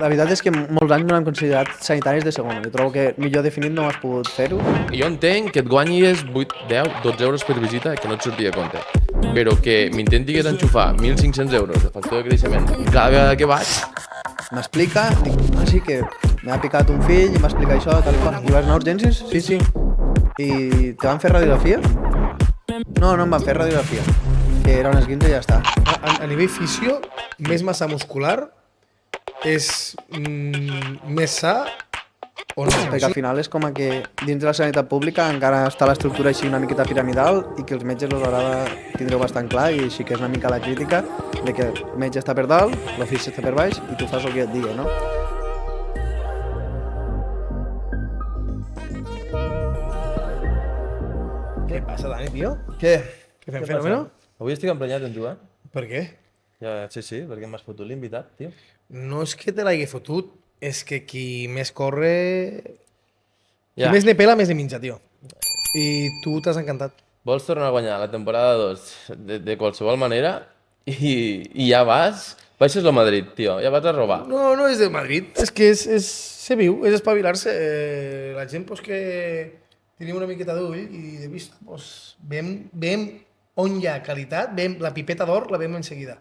La veritat és que molts anys no l'hem considerat sanitaris de segona. Jo trobo que millor definit no has pogut fer-ho. Jo entenc que et guanyis 8, 10, 12 euros per visita, que no et sortia a compte. Però que m'intentigues enxufar 1.500 euros de factor de creixement cada vegada que vaig, M'explica, dic, sí, que m'ha picat un fill i m'ha explicat això, tal i qual. I vas anar a urgències? Sí, sí. I te van fer radiografia? No, no em van fer radiografia. Que era un esguince i ja està. A nivell fisio, més massa muscular és més sa o no? Perquè al final és com que dins de la sanitat pública encara està l'estructura així una miqueta piramidal i que els metges els agrada tindre-ho bastant clar i així que és una mica la crítica de que el metge està per dalt, l'ofici està per baix i tu fas el que et digui, no? Què passa, Dani, tio? Què? Què fem, fenòmeno? Avui estic emprenyat en tu, eh? Per què? Ja, sí, perquè m'has fotut l'invitat, tio. No és que te l'hagi fotut, és que qui més corre... Qui Ja. més ne pela, més ne menja, tio. I tu t'has encantat. Vols tornar a guanyar la temporada 2 de qualsevol manera i ja vas... Baixes al Madrid, tio, ja vas a robar. No, no és de Madrid, és que és ser viu, és espavilar-se. La gent pues, que tenim una miqueta d'ull i de vista, pues, veiem on hi ha qualitat, veiem la pipeta d'or, la veiem en seguida.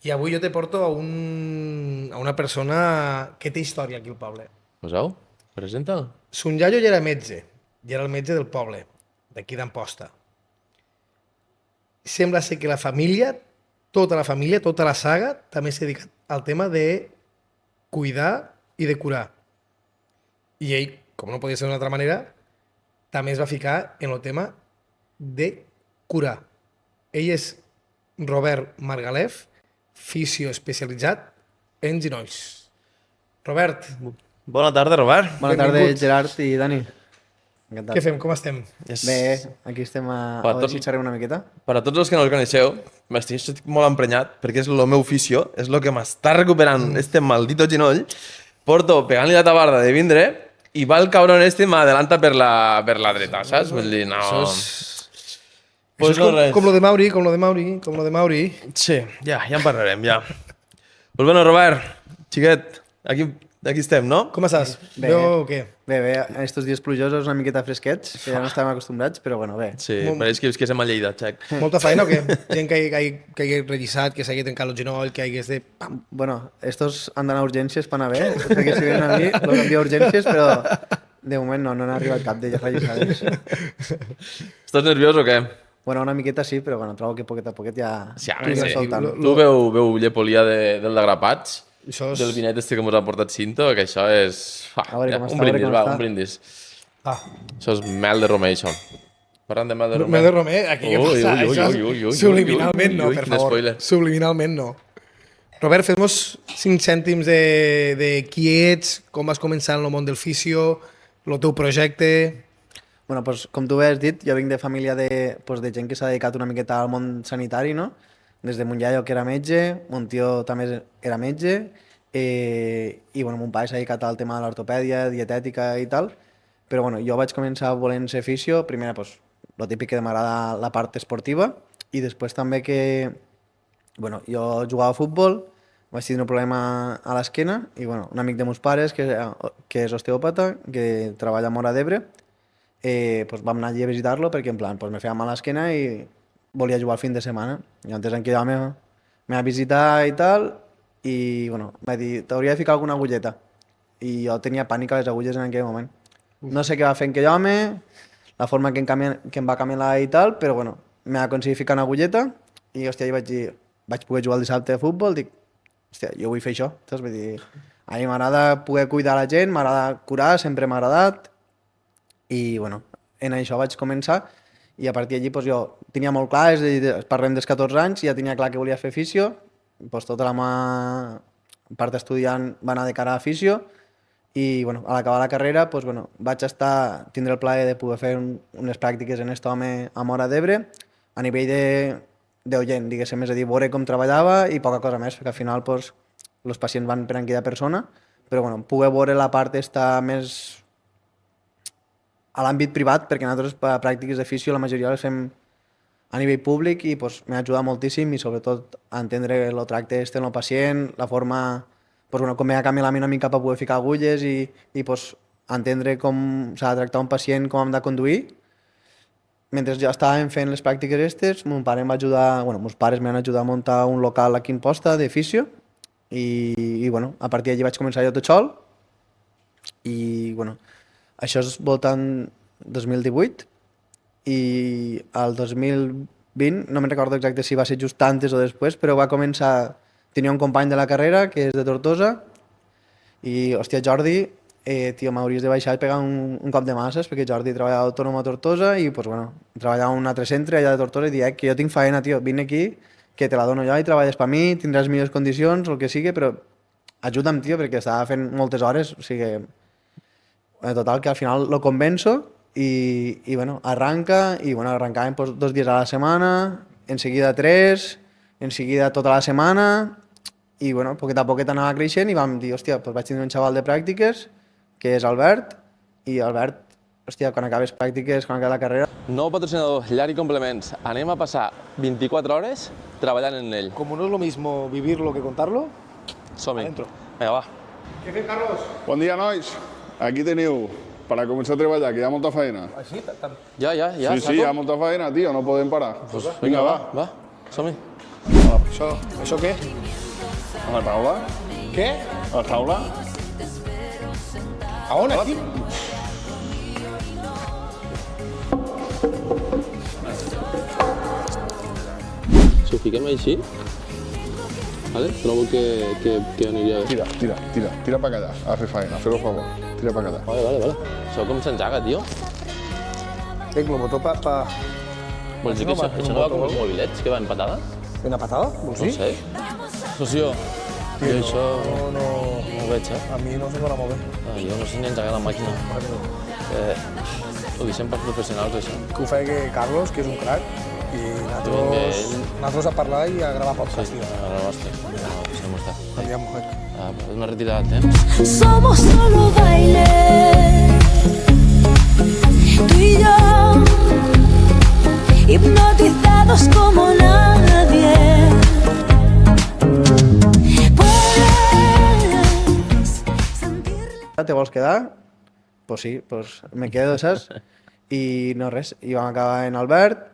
I avui jo te porto a una persona que té història aquí al poble. Posau, presenta'l. Son iaio ja era metge, i era el metge del poble, d'aquí d'Amposta. Sembla ser que la família, tota la saga, també s'ha dedicat al tema de cuidar i de curar. I ell, com no podia ser d'una altra manera, també es va ficar en el tema de curar. Ell és Robert Margalef, fisio especialitzat en genolls. Robert, Bona tarda, Robert. Bona tarda, Benvinguts. Gerard i Dani. Encantat. què fem? Com estem? Bé, aquí estem a Per veure tot- si xerrem una miqueta. Per a tots els que no el coneixeu, estic molt emprenyat perquè és el meu oficio, és el que m'està recuperant este maldito genoll. Porto pegant-li la tabarda de vindre i va el cabron este m'adelanta per la dreta, saps? Vull dir, no... Això és no res. com lo de Mauri, com lo de Mauri. Sí, ja en parlarem, ja. Pues bueno, Robert, xiquet, aquí estem, no? Com estàs? Bé. Veu què? Bé, estos dies plujosos una miqueta fresquets, que ja no estàvem acostumbrats, però bueno, bé. Sí, pareix que estem a Lleida, xec. Molta feina o què? Gent que hagi revisat, que s'hagi trencat el genoll, que hagués de... Pam. Bueno, estos han d'anar a urgències per anar bé, perquè si venen a mi, los envio a urgències, però de moment no n'ha arribat cap d'elles registrades. Estàs nerviós o què? Bueno, una miqueta sí, però bueno, trobo que poquet a poquet ja Sí, anirà sí. soltant. Tu veu llepolia del d'agrapats? Això és... Del vinet este que ens ha portat Cinto, que això és... A veure com un està, a veure brindis, com va, està. un brindis. Ah, Això és mel de romer, això. Parlant de mel de romer. Mel de Romer, aquí què Ui, passa? ui, Això ui, ui, ui, subliminalment ui, no, ui, per quin favor. spoiler. Subliminalment no. Robert, fes-nos 5 cèntims de qui ets, com vas començar en el món del fisio, el teu projecte... Bueno, pues, com tu bé has dit, jo vinc de família de gent que s'ha dedicat una miqueta al món sanitari, no? Des de mon iaio, que era metge, mon tio també era metge, i bueno, mon pare s'ha dedicat al tema de l'ortopèdia, dietètica i tal, però bueno, jo vaig començar volent ser fisio, primer, pues, lo típic que m'agrada la part esportiva, i després també que, bueno, jo jugava a futbol, vaig tindre un problema a l'esquena, i bueno, un amic de meus pares, que és osteòpata, que treballa a Móra d'Ebre, pues vam anar allí a visitar-lo perquè en plan, pues me feia mal a l'esquena i volia jugar el fin de setmana. I antes en que jo me va visitar i tal, i bueno, em va dir, t'hauria de ficar alguna agulleta. I jo tenia pànic a les agulles en aquell moment. No sé què va fer en aquell home, la forma que em va camelar i tal, però bueno, m'ha aconseguit ficar una agulleta i hòstia, vaig dir, vaig poder jugar el dissabte de futbol, dic, hòstia, jo vull fer això, saps? Vull dir, a mi m'agrada poder cuidar la gent, m'agrada curar, sempre m'ha agradat, i bueno, en això vaig començar i a partir d'allí pues, jo tenia molt clar, és a dir, parlem dels 14 anys, ja tenia clar que volia fer fisio, pues, tota la meva part estudiant va anar de cara a fisio i bueno, a l'acabar la carrera pues, bueno, vaig tindre el plaer de poder fer unes pràctiques en aquest home a Móra d'Ebre a nivell d'oient, diguéssim, és a dir, veure com treballava i poca cosa més, perquè al final pues, els pacients van per aquella persona, però bueno, poder veure la part més a l'àmbit privat, perquè nosaltres per pràctiques de fisio la majoria les fem a nivell públic i pues, m'ha ajudat moltíssim i sobretot a entendre el tracte este en el pacient, la forma pues, bueno, com a canviar una mica per poder ficar agulles i pues, entendre com s'ha de tractar un pacient, com hem de conduir. Mentre jo estàvem fent les pràctiques aquestes, mon pare em va ajudar, bueno, meus pares m'han ajudat a muntar un local aquí en Posta de fisio i bueno, a partir d'allí vaig començar jo tot sol i bueno, això és voltant 2018 i al 2020, no me'n recordo exacte si va ser just antes o després, però va començar, tenia un company de la carrera que és de Tortosa i, hòstia, Jordi, tio, m'hauries de baixar i pegar un cop de masses perquè Jordi treballava autònom a Tortosa i, pues, bueno, treballava en un altre centre allà de Tortosa i dic, que jo tinc faena, tio, vine aquí, que te la dono jo i treballes per mi, tindràs millors condicions, el que sigui, però ajuda'm, tio, perquè estava fent moltes hores, o sigui, total, que al final lo convenço i bueno, arranca, i bueno, arrencàvem pues, 2 dies a la setmana, enseguida 3, enseguida tota la setmana, i bueno, poquet a poquet anava creixent i vam dir, hòstia, pues vaig tindre un xaval de pràctiques, que és Albert, i Albert, hòstia, quan acabes pràctiques, quan acabes la carrera... Nou patrocinador, Llar i Complements. Anem a passar 24 hores treballant en ell. Como no es lo mismo vivirlo que contarlo, Som-hi. Adentro. Vinga, va. ¿qué fem, Carlos? Bon dia, nois. Aquí teniu, per a començar a treballar, que hi ha molta feina. Així, Ja, Sí, sí, hi ha molta feina, tio, no podem parar. Pues Vinga, va. Va, som-hi. ¿Eso qué? A la taula? ¿Qué? A la taula? ¿A on, aquí? Si ho fiquem així, vale? Trobo que aniria bé. Tira per allà, a fer feina, fer-ho a favor. Tira per allà. Vale. Això com s'enjaga, tio? Tengo el botó para... Vols dir que això no va com els mobilets, que va en patada? ¿Una patada? Pues No sé. Socio, jo això No, no ho veig, a mí no se me la mover. Jo no sé ni engegar la màquina. Ho deixem per professionals, això. Que ho feia Carlos, que és un crac, i nosaltres a parlar i a gravar podcast. Sí, a la nostra. No, deixem-ho estar. Andiamo, mujer. Una retirada de temps. Somos solo baile, tú y yo, hipnotizados como nadie. Puedes sentir Te vols quedar? Pues sí, pues me quedo, saps? I no res, i vam acabar en Albert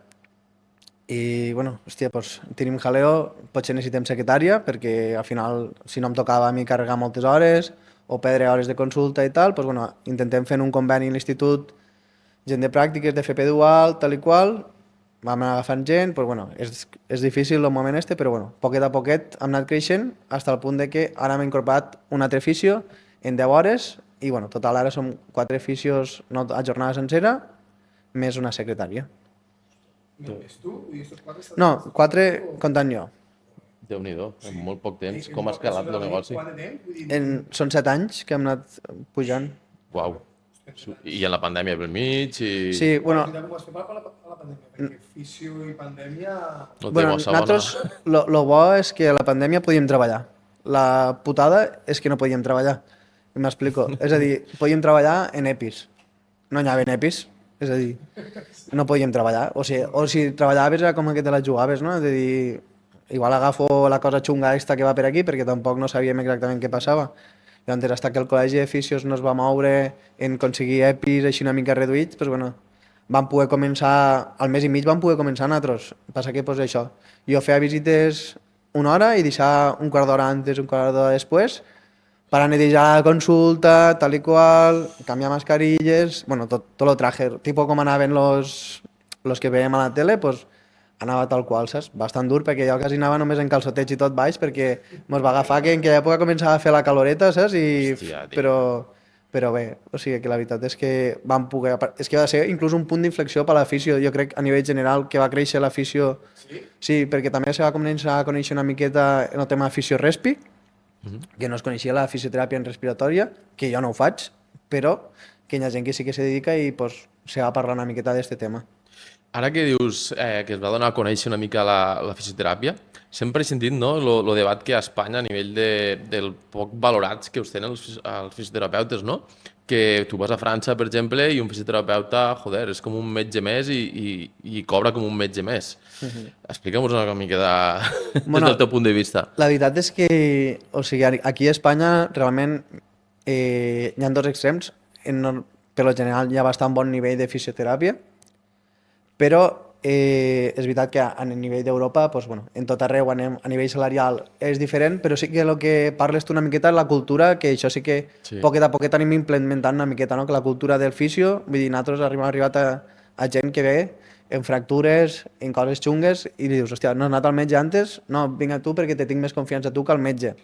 i, bueno, hòstia, pues tenim jaleo, potser necessitem secretària perquè al final, si no em tocava a mi carregar moltes hores o perdre hores de consulta i tal, pues bueno, intentem fer un conveni a l'institut, gent de pràctiques, de FP dual, tal i qual, vam anar agafant gent, pues bueno, és difícil el moment este, però bueno, poquet a poquet hem anat creixent fins al punt de que ara hem incorporat un altre fisio en 10 hores i bueno, total ara som 4 fisios no, a jornada sencera més una secretària. No, 4 comptant jo. Déu-n'hi-do, en molt poc temps. Com ha escalat el negoci? Són 7 anys que hem anat pujant. Uau. I en la pandèmia pel mig i... Sí, bueno, Com es prepara per la pandèmia? Perquè fisio i pandèmia... No té bueno, bossa bona. nosaltres lo bo és que a la pandèmia podíem treballar. La putada és que no podíem treballar. M'explico. És a dir, podíem treballar en EPIs. No hi havia EPIs. És a dir, no podíem treballar. O si treballaves era com que te la jugaves, no? És a dir, igual agafo la cosa xunga esta que va per aquí perquè tampoc no sabíem exactament què passava. Llavors, fins que el col·legi de fisios no es va moure en aconseguir EPIs així una mica reduïts, doncs, bueno, vam poder començar, al mes i mig vam poder començar nosaltres. Passa que, doncs, això, jo feia visites una hora i deixar un quart d'hora antes, un quart d'hora després, para netejar la consulta, tal i qual, canviar mascarilles, bueno, tot el traje, tipo com anaven los que veiem a la tele, pues, anava tal qual, saps? Bastant dur, perquè jo quasi anava només en calçotets i tot baix, perquè mos va agafar que en aquella època començava a fer la caloreta, saps? Hòstia, tio. Però bé, o sigui que la veritat és que vam poder... És que va ser inclús un punt d'inflexió per l'afició, jo crec a nivell general que va créixer l'afició. Sí, perquè també se va començar a conèixer una miqueta en el tema fisio-respi, que no es coneixia la fisioteràpia en respiratòria, que jo no ho faig, però que hi ha gent que sí que se dedica i pues, se va parlar una miqueta d'aquest tema. Ara que dius que es va donar a conèixer una mica la fisioteràpia, sempre he sentit no, lo debat que a Espanya, a nivell del poc valorats que us tenen els fisioterapeutes, no? que tu vas a França, per exemple, i un fisioterapeuta, joder, és com un metge més i cobra com un metge més. Explica'm-nos una mica des Bueno, del teu punt de vista. La veritat és que, o sigui, aquí a Espanya realment hi ha dos extrems. Per lo general hi ha bastant bon nivell de fisioteràpia, però és veritat que a nivell d'Europa, doncs, bueno, en tot arreu anem, a nivell salarial és diferent, però sí que el que parles tu una miqueta és la cultura, que això sí que poquet a poquet anem implementant una miqueta, no? Que la cultura del fisio, vull dir, nosaltres hem arribat a gent que ve en fractures, en coses xungues, i li dius, hòstia, no has anat al metge antes? No, vinga tu perquè te tinc més confiança tu que al metge.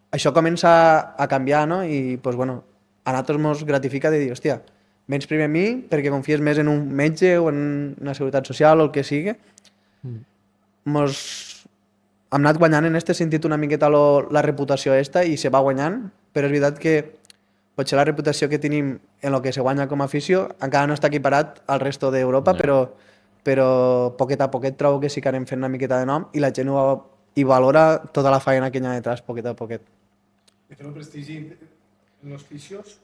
Això comença a canviar, no? I, doncs, bueno, a nosaltres ens gratifica de dir, hòstia, vens primer a mi perquè confies més en un metge o en una seguretat social o el que sigui. Mos hem anat guanyant en aquest sentit una miqueta la reputació esta i se va guanyant, però és veritat que potser la reputació que tenim en el que se guanya com a afició encara no està equiparat al resto d'Europa, però poquet a poquet trobo que sí que anem fent una miqueta de nom i la gent hi valora tota la feina que hi ha detrás, poquet a poquet. De fet, el prestigi en els fisios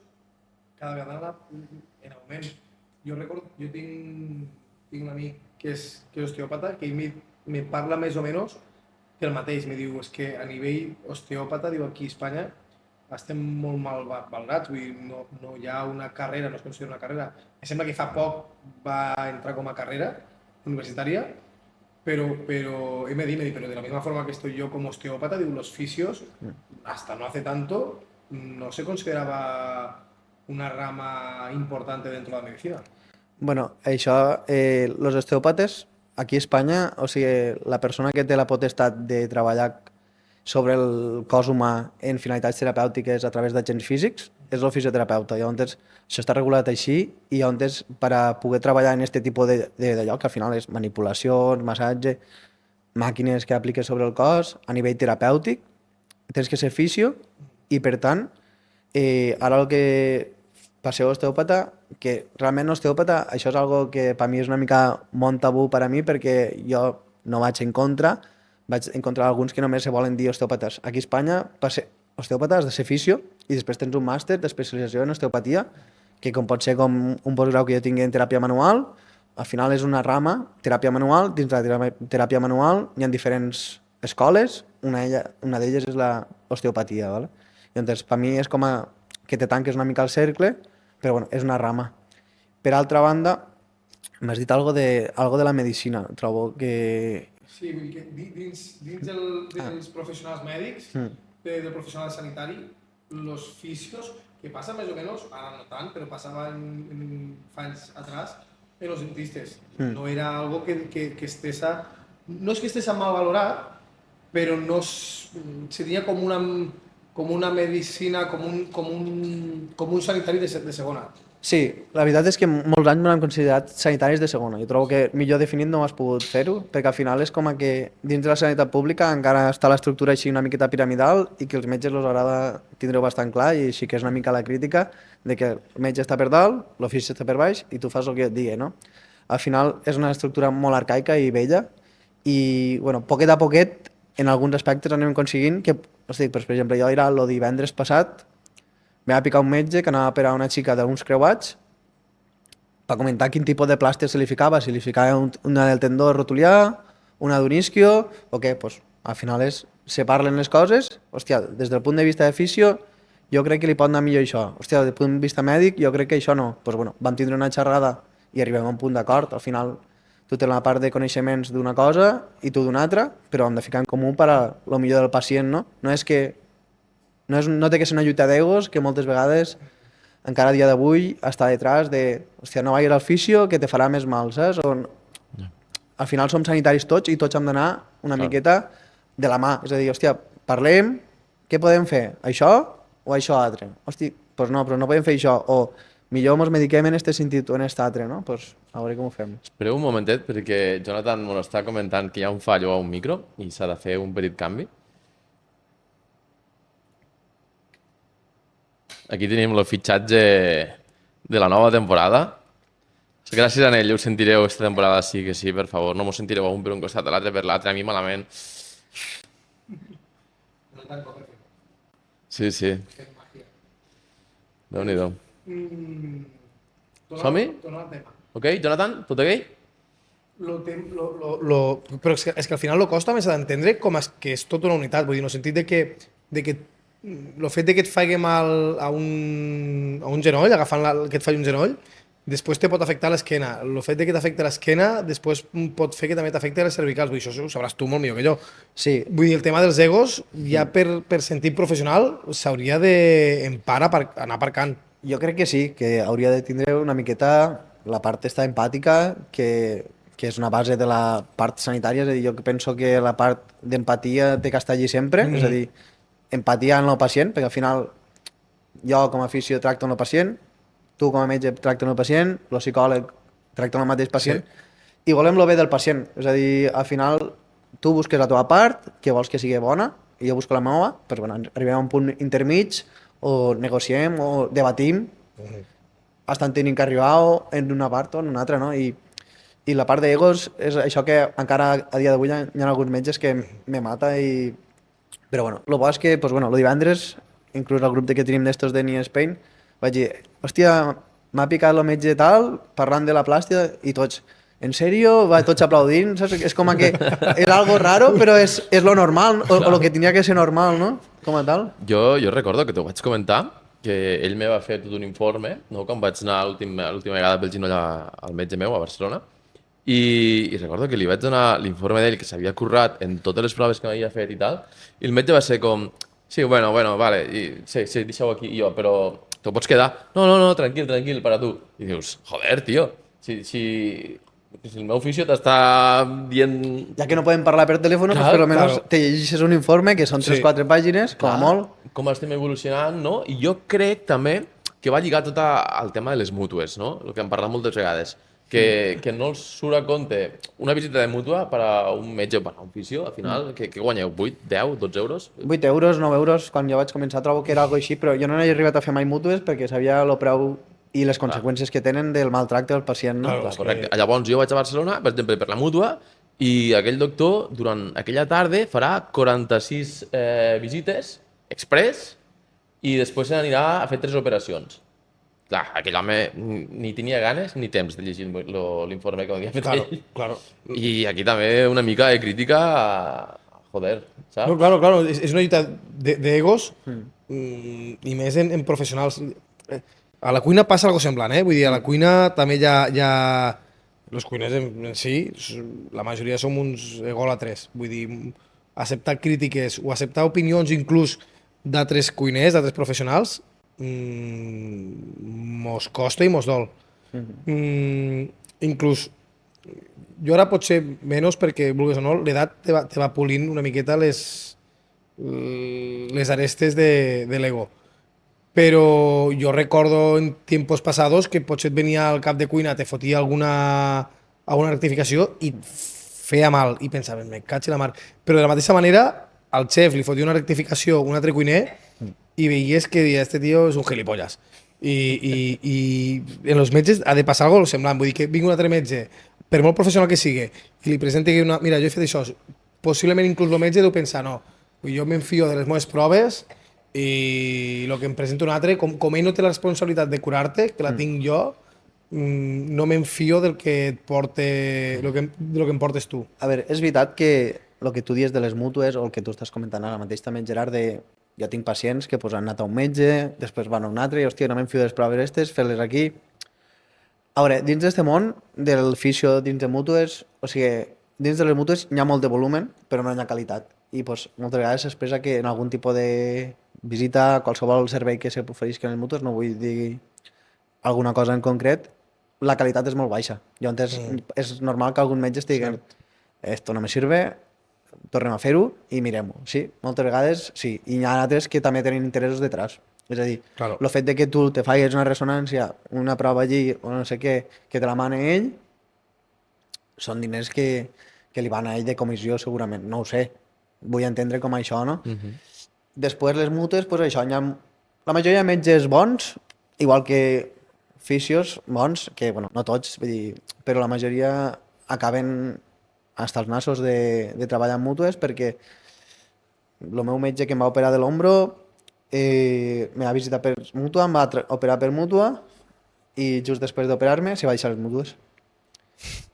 cada vegada en augment. Jo recordo, jo tinc un amic que és osteòpata, que ell me parla més o menys el mateix. Me diu, és que a nivell osteòpata, diu, aquí a Espanya estem molt mal valorats, vull dir, no hi ha una carrera, no es considera una carrera. Em sembla que fa poc va entrar com a carrera universitària, pero él me dice, pero de la misma forma que estoy yo como osteópata, digo, los fisios, hasta no hace tanto, no se consideraba una rama importante dentro de la medicina. Bueno, això, los osteòpates, aquí a Espanya, o sigui, la persona que té la potestat de treballar sobre el cos humà en finalitats terapèutiques a través d'agents físics és el fisioterapeuta. Llavors, això està regulat així i llavors, per a poder treballar en aquest tipus d'allò, que al final és manipulacions, massatge, màquines que apliques sobre el cos, a nivell terapèutic, tens que ser fisio i, per tant, ara el que passeu osteòpata, que realment osteòpata, això és algo que per mi és una mica molt tabú per a mi, perquè jo no vaig en contra, vaig encontrar alguns que només se volen dir osteòpates. Aquí a Espanya, per ser osteòpata has de ser fisio i després tens un màster d'especialització en osteopatia, que com pot ser com un postgrau que jo tingui en teràpia manual, al final és una rama, teràpia manual, dins de la teràpia manual hi ha diferents escoles, una d'elles és l'osteopatia, ¿vale? I llavors, per mi és com que te tanques una mica al cercle, però bueno, és una rama. Per altra banda, m'has dit algo de la medicina, trobo que... Sí, vull dir que dins dels professionals mèdics, del professional sanitari, los fisios, que passa més o menys, ara no tant, però passava fa anys atrás, en los dentistes. No era algo que estés no és que estés mal valorat, però no se tenia com una medicina, com un sanitari de segona. Sí, la veritat és que molts anys m'han considerat sanitaris de segona. Jo trobo que millor definit no has pogut fer-ho, perquè al final és com que dins de la sanitat pública encara està l'estructura així una miqueta piramidal i que els metges els agrada tindre-ho bastant clar i així que és una mica la crítica de que el metge està per dalt, l'ofici està per baix i tu fas el que et digui, no? Al final és una estructura molt arcaica i vella i, bueno, poquet a poquet, en alguns aspectes anem aconseguint que, hosti, per exemple, jo era el divendres passat, me va picar un metge que anava a operar una xica d'uns creuats per comentar quin tipus de plàstic se li ficava, si li ficava una del tendó rotulià, una d'un isquio, o què, pues, al final se parlen les coses, hòstia, des del punt de vista de fisio, jo crec que li pot anar millor això, hòstia, des del punt de vista mèdic, jo crec que això no, pues, bueno, vam tindre una xerrada i arribem a un punt d'acord, al final tu tens la part de coneixements d'una cosa i tu d'una altra, però hem de ficar en comú per a lo millor del pacient, no? No té que ser una lluita d'egos que moltes vegades, encara a dia d'avui, està detrás de, hòstia, no vagis al fisio que te farà més mal, saps? Al final som sanitaris tots i tots hem d'anar una miqueta de la mà. És a dir, hòstia, parlem, què podem fer? Això o això altre? Hòstia, doncs no, però no podem fer això. O millor ens mediquem en aquest sentit o en aquest altre, no? Doncs a veure com ho fem. Espereu un momentet, perquè Jonathan m'ho està comentant que hi ha un fallo a un micro i s'ha de fer un petit canvi. Aquí tenim el fitxatge de la nova temporada. Gràcies a ell ho sentireu aquesta temporada, sí que sí, per favor. No m'ho sentireu un per un costat, l'altre per l'altre, a mi malament. Sí, sí. Déu-n'hi-do. Som-hi? Ok, Jonathan, tot ok? Però és que al final el cos també s'ha d'entendre com que és tota una unitat, vull dir, en el sentit de que el fet de que et faci mal a un genoll, que et faci un genoll, després te pot afectar l'esquena. El fet de que t'afecti l'esquena després pot fer que també t'afecti les cervicals. Vull dir, això ho sabràs tu molt millor que jo. Sí, Vull dir, el tema dels egos, ja per sentit professional, s'hauria d'empara anar aparcant. jo crec que sí, que hauria de tindre una miqueta la part esta empàtica, que és una base de la part sanitària, és a dir, jo penso que la part d'empatia té que estar allí sempre, és a dir, empatia en el pacient, perquè al final jo com a fisio tracto amb el pacient, tu com a metge tracta amb el pacient, el psicòleg tracta amb el mateix pacient, i volem el bé del pacient, és a dir, al final tu busques la teva part, que vols que sigui bona, i jo busco la meva, però bueno, arribem a un punt intermig, o negociem, o debatim, estan tenint que arribar en una part o en una altra, no? I la part d'egos és això que encara a dia d'avui hi ha alguns metges que me mata i... Però bueno, el bo és que, pues, bueno, el divendres, inclús el grup que tenim d'estos de New Spain, vaig dir, hòstia, m'ha picat el metge tal, parlant de la plàstica, i tots, en sèrio? Va, tots aplaudint, saps? És com que és algo raro, però és lo normal, o lo que tenia que ser normal, no? Com a tal. Jo recordo que t'ho vaig comentar, que ell me va fer tot un informe, no? Quan vaig anar l'última vegada pel ginoll al metge meu a Barcelona, i recordo que li vaig donar l'informe d'ell, que s'havia currat en totes les proves que m'havia fet i tal, i el metge va ser com, sí, bueno, vale, sí, deixa-ho aquí, i jo, però t'ho pots quedar? No, tranquil, para tu. I dius, joder, tio, si el meu ofici t'està dient... Ja que no podem parlar per telèfon, Clar, pues per almenys claro. te llegeixes un informe, que són 3-4 pàgines, com a molt. Com estem evolucionant, no? I jo crec també que va lligar tot al tema de les mútues, no? El que hem parlat moltes vegades. Que no els surt a compte una visita de mútua per a un metge o per a un fisio, al final, que guanyeu? 8, 10, 12 euros? 8 euros, 9 euros, quan jo vaig començar trobo que era algo així, però jo no he arribat a fer mai mútues perquè sabia el preu i les conseqüències que tenen del maltracte del pacient, no? Claro. Correcte. Llavors jo vaig a Barcelona, per exemple, per la mútua, i aquell doctor, durant aquella tarda, farà 46 visites express i després se n'anirà a fer 3 operacions. Clar, aquell home ni tenia ganes ni temps de llegir l'informe que havia fet Claro, ell. claro. I aquí també una mica de crítica joder, saps? No, claro, és una lluita d'egos i més en professionals. A la cuina passa algo semblant, Vull dir, a la cuina també hi ha els cuiners en si, la majoria som uns egòlatres. Vull dir, acceptar crítiques o acceptar opinions inclús d'altres cuiners, d'altres professionals, mos costa i mos dol. Inclús, jo ara potser menys perquè, vulguis o no, l'edat te va polint una miqueta les arestes de l'ego. Però jo recordo en tiempos pasados que potser et venia al cap de cuina, te fotia alguna rectificació i et feia mal. I pensaven, me caig la mar. Però de la mateixa manera, al xef li fotia una rectificació a un altre cuiner i veies que este tio és un gilipollas. I en els metges ha de passar alguna cosa semblant. Vull dir que vingui un altre metge, per molt professional que sigui, i li presenti que mira, jo he fet això, possiblement inclús el metge deu pensar, no, jo m'enfio de les meves proves i el que em presenta un altre, com ell no té la responsabilitat de curar-te, que la tinc jo, no m'enfio del que et porte, del que em portes tu. A veure, és veritat que el que tu dius de les mútues, o el que tu estàs comentant ara mateix també, Gerard, jo tinc pacients que pues, han anat a un metge, després van a un altre, i hòstia, no m'enfio de les proves aquestes, fer-les aquí. A veure, dins d'aquest món del fisio, dins de mútues, o sigui, dins de les mútues hi ha molt de volumen, però no hi ha qualitat. I pues, moltes vegades s'expressa que en algun tipus de visita, qualsevol servei que s'oferisca en les mútues, no vull dir alguna cosa en concret, la qualitat és molt baixa. Llavors és normal que algun metge estigui esto no me sirve, tornem a fer-ho i mirem-ho. Sí, moltes vegades sí. I hi ha altres que també tenen interessos detrás. És a dir, Claro. el fet de que tu te facis una ressonància, una prova allí o no sé què, que te la mane ell, són diners que li van a ell de comissió segurament. No ho sé. Vull entendre com això, no? Després les mútues, pues això, la majoria de metges bons, igual que fisios bons, que bueno, no tots, vull dir, però la majoria acaben hasta els nassos de treballar en mútues perquè el meu metge que em va operar de l'ombro me va visitar per mútua, em va operar per mútua i just després d'operar-me se va deixar les mútues.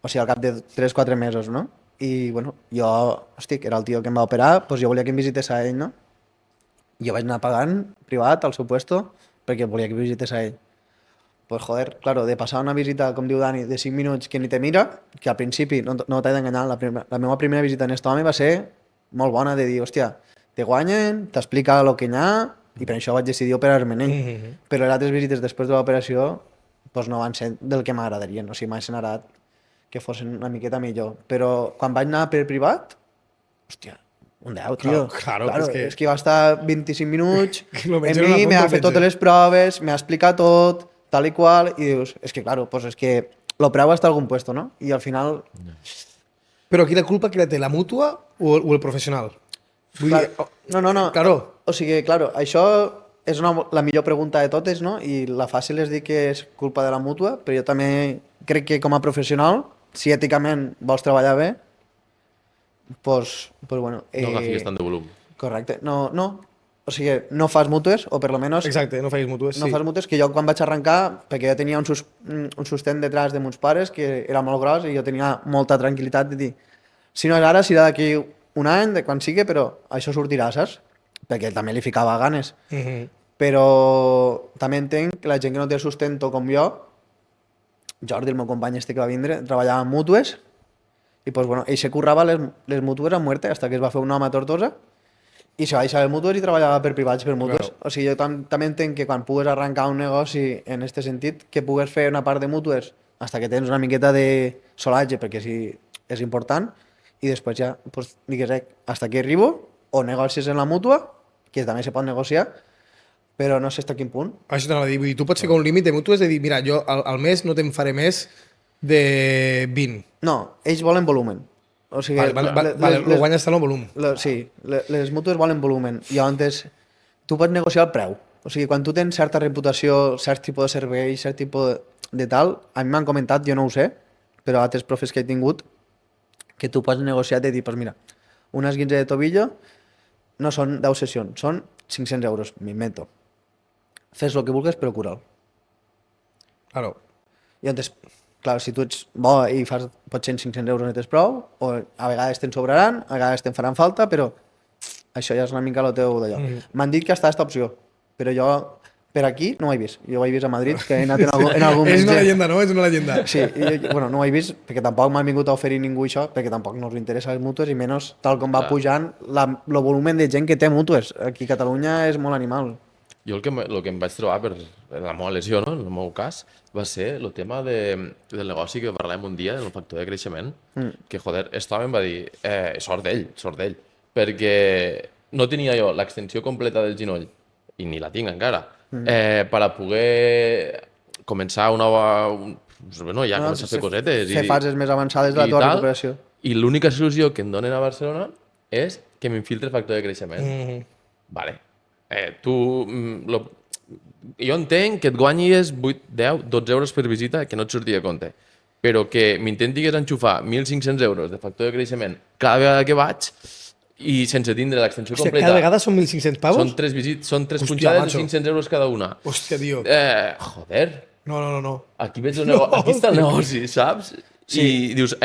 O sigui, al cap de 3-4 mesos, no? I, bueno, jo, hòstic, era el tio que em va operar, doncs jo volia que em visités a ell, no? Jo vaig anar pagant privat al seu puesto perquè volia que visités a ell. Pues joder, claro, de passar una visita, com diu Dani, de 5 minuts que ni te mira, que al principi, no t'he d'enganyar, la meva primera visita en aquest home va ser molt bona, de dir, hòstia, te guanyen, t'explica el que hi ha, i per això vaig decidir operar-me en ell. Però les altres visites després de l'operació pues no van ser del que m'agradarien, o sigui, m'haguessin agradat que fossin una miqueta millor. Però quan vaig anar per privat, hòstia, un 10, tio. Claro, és que va estar 25 minuts Lo en mengen a la mi, punta m'ha del fet metge. totes les proves, m'ha explicat tot, tal i qual, i dius, és que claro, pues és que lo preu està a algun puesto, no? I al final, Però aquí la culpa qui la té, la mútua o el professional? Vull dir, no. Claro. O sigui, claro, això és la millor pregunta de totes, no? I la fàcil és dir que és culpa de la mútua, però jo també crec que com a professional, si èticament vols treballar bé, pues bueno... No agafis tant de volum. Correcte. No. O sigui, no fas mútues, o per lo menos Exacte, no facis mútues. no sí. fas mútues, que jo quan vaig arrencar, perquè jo tenia un sostén detrás de meus pares que era molt gros i jo tenia molta tranquil·litat de dir, si no és ara, serà d'aquí un any, de quan sigui, però això sortirà, saps? Perquè també li ficava ganes. Però també entenc que la gent que no té sustento com jo, Jordi, el meu company este que va vindre, treballava en mútues i pues, bueno, ell se currava les mútues a muerte hasta que es va fer un home a Tortosa i se va deixar les mútues i treballava per privats per mútues. Claro. O sigui, jo també entenc que quan pugues arrencar un negoci en este sentit, que pugues fer una part de mútues hasta que tens una miqueta de solatge, perquè sí, és important, i després ja pues, digues, hasta aquí arribo, o negocis en la mútua, que també se pot negociar, però no sé fins a quin punt. Això t'anava a dir, vull dir, tu pots ficar un límit de mútues de dir, mira, jo al mes no te'n faré més de 20. No, ells volen volumen. O sigui, Vale, lo guanyes tant el volum. sí, les mútues volen volumen. I llavors tu pots negociar el preu. O sigui, quan tu tens certa reputació, cert tipus de servei, cert tipus de tal, a mi m'han comentat, jo no ho sé, però altres profes que he tingut, que tu pots negociar de dir, pues mira, una esguince de tobillo no són 10 sessions, són 500 euros, m'invento. Fes el que vulguis, però cura'l. Claro. I llavors, clar, si tu ets bo i fas potser 500 euros no tens prou, o a vegades te'n sobraran, a vegades te'n faran falta, però això ja és una mica el teu d'allò. M'han dit que està aquesta opció, però jo per aquí no ho he vist. Jo ho he vist a Madrid, que he anat en algun És una metge. leyenda, no? És una leyenda. Sí, i jo, bueno, no ho he vist perquè tampoc m'ha vingut a oferir ningú això, perquè tampoc no us interessa les mútues i menys tal com va pujant el volumen de gent que té mútues. Aquí a Catalunya és molt animal. Jo el que em vaig trobar per la meva lesió, no? en el meu cas, va ser el tema del negoci que parlàvem un dia, del factor de creixement, que, joder, este home em va dir, sort d'ell, perquè no tenia jo l'extensió completa del ginoll, i ni la tinc encara, per a poder començar una nova... Bueno, ja començar a fer cosetes. Fer fases més avançades de la teva recuperació. I l'única solució que em donen a Barcelona és que m'infiltre el factor de creixement. Vale. Jo entenc que et guanyis 8, 10, 12 euros per visita, que no et surti de compte. Però que m'intentis enxufar 1.500 euros de factor de creixement cada vegada que vaig i sense tindre l'extensió Hòstia, completa. cada vegada són 1.500 pavos? Són 3 visites, són 3 Hòstia, punxades macho. de 500 euros cada una. Hòstia, tio. Joder, No. aquí veig aquí està el negoci, saps? Sí. I dius,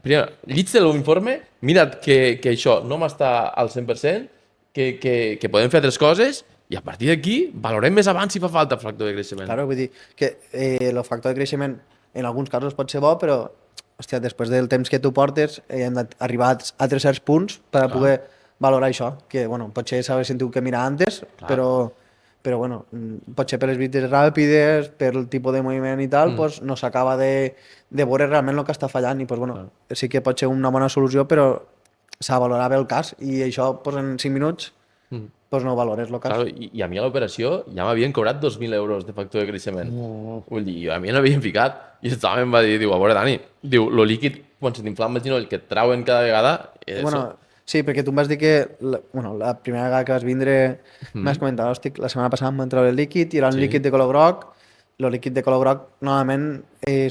primer, llits de l'informe, mira't que això no m'està al 100%, que podem fer altres coses, i a partir d'aquí valorem més abans si fa falta el factor de creixement. Claro, vull dir que el factor de creixement en alguns casos pot ser bo, però hòstia, després del temps que tu portes hem d'arribar a altres certs punts per a poder valorar això, que bueno, potser s'haver sentit que mirar antes, però bueno, potser per les visites ràpides, per el tipus de moviment i tal, pues, no s'acaba de veure realment el que està fallant i pues, bueno, sí que pot ser una bona solució, però s'ha de valorar bé el cas i això pues, en 5 minuts pues, no valores el cas. Claro, i a mi a l'operació ja m'havien cobrat 2.000 euros de factor de creixement. Vull dir, a mi no havien ficat. I el home em va dir, a veure, Dani, diu, lo líquid, quan se t'inflama el ginoll, que et trauen cada vegada... Bueno, sí, perquè tu em vas dir que la primera vegada que vas vindre m'has comentat, hòstic, la setmana passada em van treure el líquid i era un líquid de color groc. El líquid de color groc normalment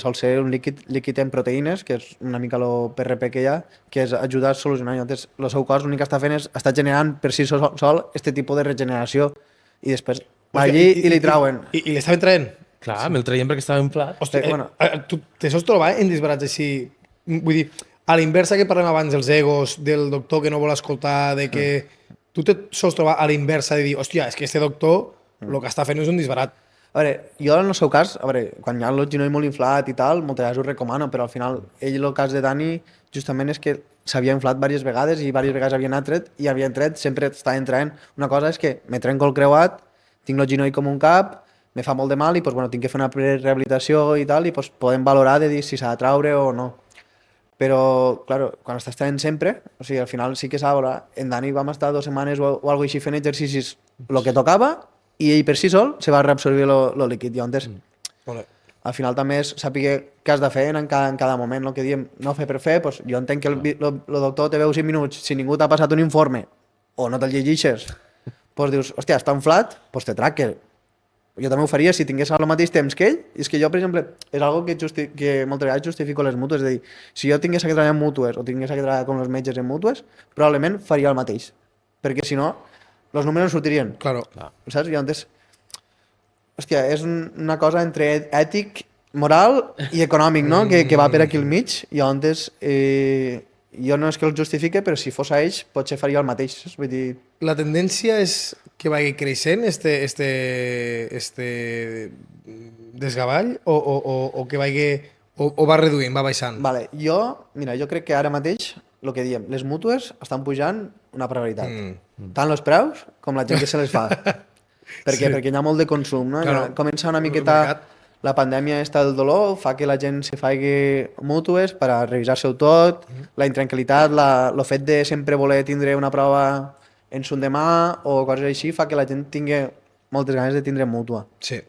sol ser un líquid en proteïnes, que és una mica el PRP que hi ha, que és ajudar a solucionar. Llavors, el seu cos l'únic que està fent és està generant per si sol aquest tipus de regeneració i després va allí i li trauen. I l'estaven traient? Clar, me'l traiem perquè estava inflat. Hòstia, bueno. tu te sols trobar en disbarats així? Vull dir, a la inversa que parlem abans dels egos, del doctor que no vol escoltar, de que tu te sols trobar a la inversa de dir, hòstia, és que este doctor el que està fent és un disbarat. A veure, jo en el seu cas, a veure, quan hi ha el ginoll molt inflat i tal, moltes vegades ho recomano, però al final, ell, el cas de Dani, justament és que s'havia inflat diverses vegades i diverses vegades havien anat tret i havien tret, sempre estava traient. Una cosa és que me trenco el creuat, tinc el ginoll com un cap, me fa molt de mal i pues, bueno, tinc que fer una rehabilitació i tal, i pues, podem valorar de dir si s'ha de traure o no. Però, clar, quan estàs traient sempre, o sigui, al final sí que s'ha de valorar. En Dani vam estar 2 setmanes o alguna així fent exercicis el que tocava i ell per si sol se va reabsorbir el líquid. Llavors, al final també és saber què has de fer en cada moment, el que diem, no fer per fer, doncs jo entenc que el doctor te veu 5 minuts, si ningú t'ha passat un informe o no te'l llegeixes, doncs dius, hòstia, està inflat, doncs te traque. Jo també ho faria si tingués al mateix temps que ell, i és que jo, per exemple, és algo que moltes vegades justifico les mútues, és a dir, si jo tingués que treballar en mútues o tingués que treballar com els metges en mútues, probablement faria el mateix, perquè si no, els números sortirien. Claro. Saps? Llavors, hòstia, és una cosa entre ètic, moral i econòmic, no? Que va per aquí al mig. Llavors, jo no és que el justifique, però si fos a ells, potser faria el mateix. Vull dir... La tendència és que vagi creixent este desgavall o que vagi... O va reduint, va baixant? Vale, jo crec que ara mateix, el que diem, les mútues estan pujant una barbaritat. Tant els preus com la gent que se les fa. Perquè hi ha molt de consum, no? Claro. Comença una miqueta la pandèmia del dolor, fa que la gent se faci mútues per a revisar-se-ho tot, la intranquil·litat, el fet de sempre voler tindre una prova en son demà o coses així, fa que la gent tingui moltes ganes de tindre mútua. Sí.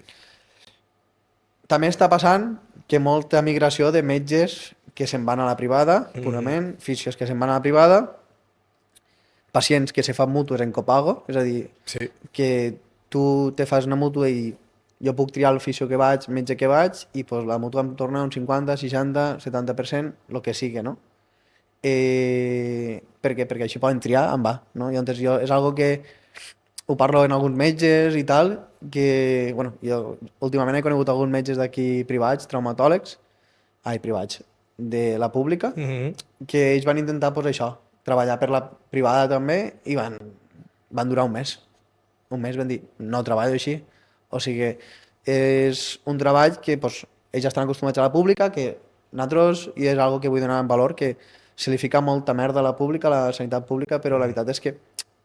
També està passant que molta migració de metges que se'n van a la privada, purament, fisios que se'n van a la privada, pacients que se fan mútues en copago, és a dir, Sí. que tu te fas una mútua i jo puc triar el fisio que vaig, metge que vaig, i pues, la mútua em torna un 50, 60, 70%, el que sigui, no? Perquè així poden triar en va, no? Llavors jo és algo que ho parlo en alguns metges i tal, que, bueno, jo últimament he conegut alguns metges d'aquí privats, traumatòlegs, privats, de la pública, que ells van intentar, pues, això, treballar per la privada també, i van durar un mes. Un mes van dir, no treballo així. O sigui, és un treball que pues, ells estan acostumats a la pública, que nosaltres, i és algo que vull donar en valor, que se li fica molta merda a la pública, a la sanitat pública, però la veritat és que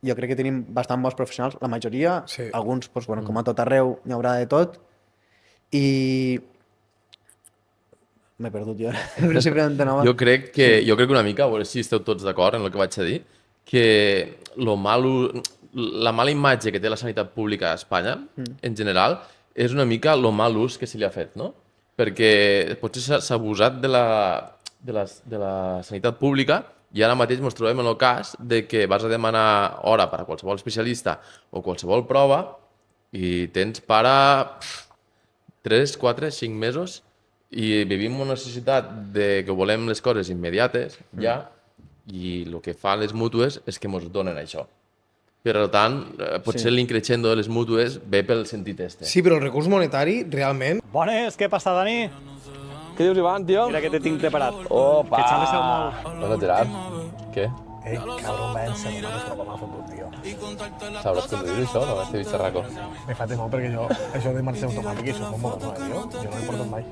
jo crec que tenim bastant bons professionals, la majoria, Sí. alguns, pues, bueno, com a tot arreu, n'hi haurà de tot, i... M'he perdut jo, però sempre anava... Jo crec que una mica, a veure si esteu tots d'acord en el que vaig a dir, que la mala imatge que té la sanitat pública a Espanya, en general, és una mica el mal ús que se li ha fet, no? Perquè potser s'ha abusat de la sanitat pública i ara mateix ens trobem en el cas de que vas a demanar hora per a qualsevol especialista o qualsevol prova i tens per a 3, 4, 5 mesos i vivim una societat de que volem les coses immediates ja i el que fan les mútues és que ens donen això. Per tant, potser l'increixendo de les mútues ve pel sentit este. Sí, però el recurs monetari, realment... Bones, què passa, Dani? Què dius, Ivan, tio? Mira que te tinc preparat. Opa! Que xales el molt. Hola, Gerard. Què? Cabrón, va ensenyar és una bomba fotut, tio. Sabràs conduir això, no? Este bicharraco. Me fa temor perquè jo, això de marxa automàtica, això és molt moderno, tio. Jo no he portat mai.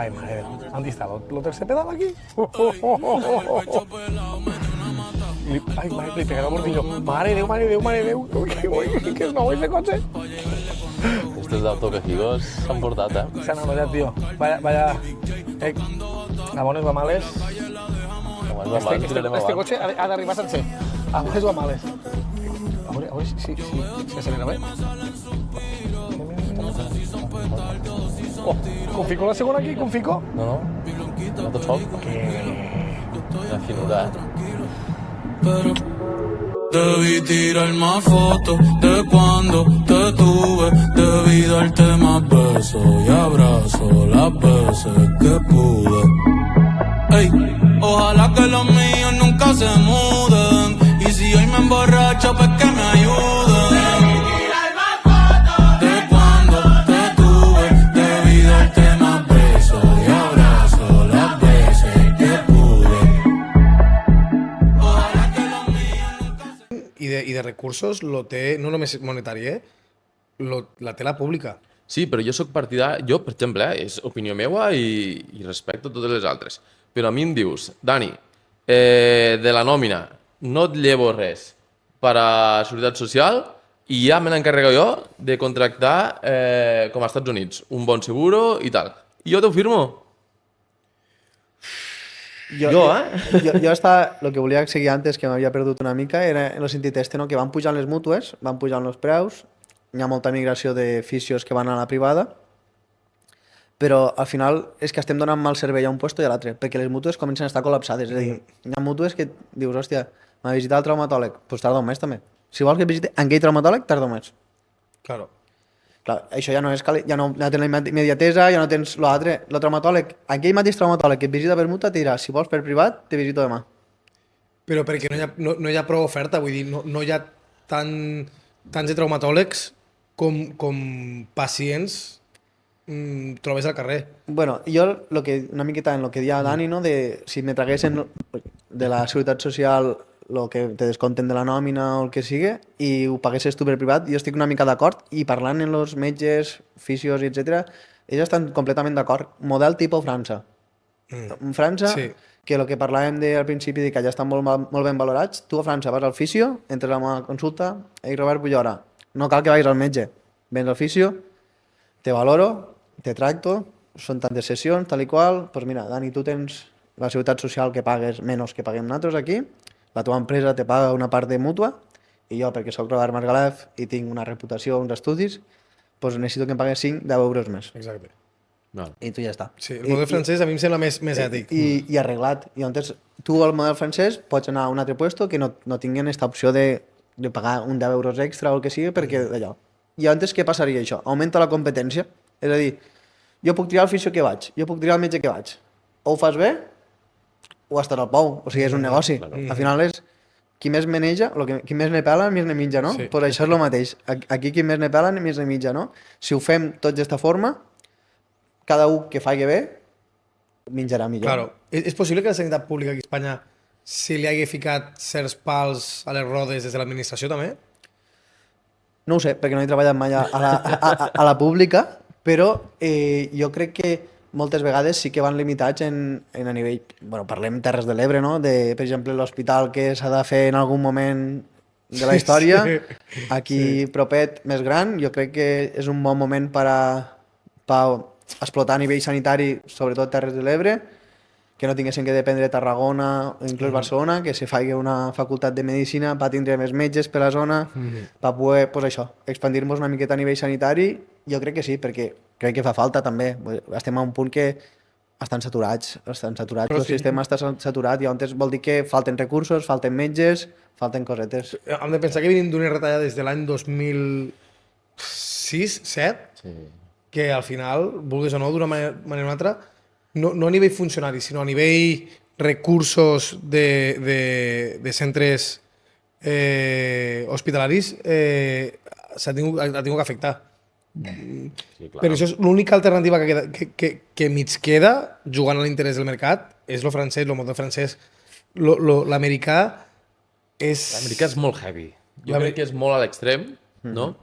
Ai, mare, on està el tercer pedal aquí? Ai, mare, li pegaré el bordillo. Mare Déu, mare Déu, mare Déu. Que és nou este cotxe. Estos d'autoquejigos s'han portat, Se han anat, tio. Vaya. A bones o a males. Este cotxe ha d'arribar sencer. A bones o a males. A veure si s'acelera bé. Oh, confico la segona aquí, confico. No, no tot sol. Una finura, Debí tirar más fotos de cuando te tuve. Debí darte más besos y abrazos las veces que pude. Ey, ojalá que los míos nunca se muden. Y si hoy me emborracho, pues que me ayuden. Debí tirar más fotos. de recursos lo té, no només monetari, la té la pública. Sí, però jo sóc partidari... Jo, per exemple, és opinió meua i respecto totes les altres. Però a mi em dius, Dani, de la nòmina no et llevo res per a Seguretat Social i ja me n'encarrego jo de contractar, com als Estats Units, un bon seguro i tal. I jo t'ho firmo. Jo estava... El que volia seguir antes, que m'havia perdut una mica, era en el sentit este, no? Que van pujant les mútues, van pujant els preus, hi ha molta migració de fisios que van a la privada, però al final és que estem donant mal servei a un puesto i a l'altre, perquè les mútues comencen a estar col·lapsades. És a dir, hi ha mútues que dius, hòstia, m'ha visitat el traumatòleg, doncs tarda un mes també. Si vols que et visiti aquell traumatòleg, tarda un mes. Claro. Clar, això ja no és ja no tens la immediatesa, ja no tens l'altre. El traumatòleg, aquell mateix traumatòleg que et visita per mutua, te dirà, si vols per privat, te visito demà. Però perquè no hi ha prou oferta, vull dir, no hi ha tants de traumatòlegs com pacients trobes al carrer. Bueno, jo una miqueta en el que deia Dani, no? De si me traguessin de la Seguretat Social el que te descompten de la nòmina o el que sigui i ho paguessis tu per privat, jo estic una mica d'acord i parlant amb els metges, fisios, etc, ells estan completament d'acord. Model tipus França. En França, Sí. que el que parlàvem al principi de que ja estan molt ben valorats, tu a França vas al fisio, entres a una consulta, ei Robert, vull hora. No cal que vagis al metge. Vens al fisio, te valoro, te tracto, són tantes sessions, tal i qual, doncs mira, Dani, tu tens la Seguretat Social que pagues menys que paguem nosaltres aquí, la teva empresa te paga una part de mútua, i jo, perquè sóc Robert Margalef i tinc una reputació, uns estudis, doncs necessito que em pagues 5-10 euros més. Exacte. Val. I tu ja està. Sí, el model francès a mi em sembla més ètic. I arreglat. I llavors tu al model francès pots anar a un altre puesto que no tinguin aquesta opció de pagar un 10 euros extra o el que sigui perquè d'allò. I llavors què passaria això? Augmenta la competència. És a dir, jo puc triar el fisio que vaig, jo puc triar el metge que vaig. O ho fas bé o estàs al pou. O sigui, és un negoci. Al final és qui més maneja, qui més ne pela, més ne mitja, no? Sí. Però això és el mateix. Aquí qui més ne pela, més ne mitja, no? Si ho fem tots d'esta forma, cada un que faci bé, menjarà millor. Claro. És possible que la sanitat pública aquí a Espanya se li hagi ficat certs pals a les rodes des de l'administració també? No ho sé, perquè no he treballat mai a la pública, però jo crec que moltes vegades sí que van limitats en a nivell... Bueno, parlem Terres de l'Ebre, no? De, per exemple, l'hospital que s'ha de fer en algun moment de la història, aquí propet, més gran, jo crec que és un bon moment per explotar a nivell sanitari, sobretot Terres de l'Ebre, que no tinguessin que dependre de Tarragona o inclús Barcelona, que se faci una facultat de medicina per tindre més metges per la zona, per poder, pues això, expandir-nos una miqueta a nivell sanitari. Jo crec que sí, perquè crec que fa falta també. Estem a un punt que estan saturats, Però el sí. sistema està saturat i llavors vol dir que falten recursos, falten metges, falten cosetes. Hem de pensar que venim d'unes retallades de l'any 2006-7, Sí. que al final, vulguis o no, d'una manera o una altra, no a nivell funcionari, sinó a nivell recursos de centres hospitalaris, ha tingut que afectar. Sí, clar. Però això és l'única alternativa que mig queda jugant a l'interès del mercat, és lo francès, el model francès. L'americà és... L'Amèrica és molt heavy. Jo crec que és molt a l'extrem, no?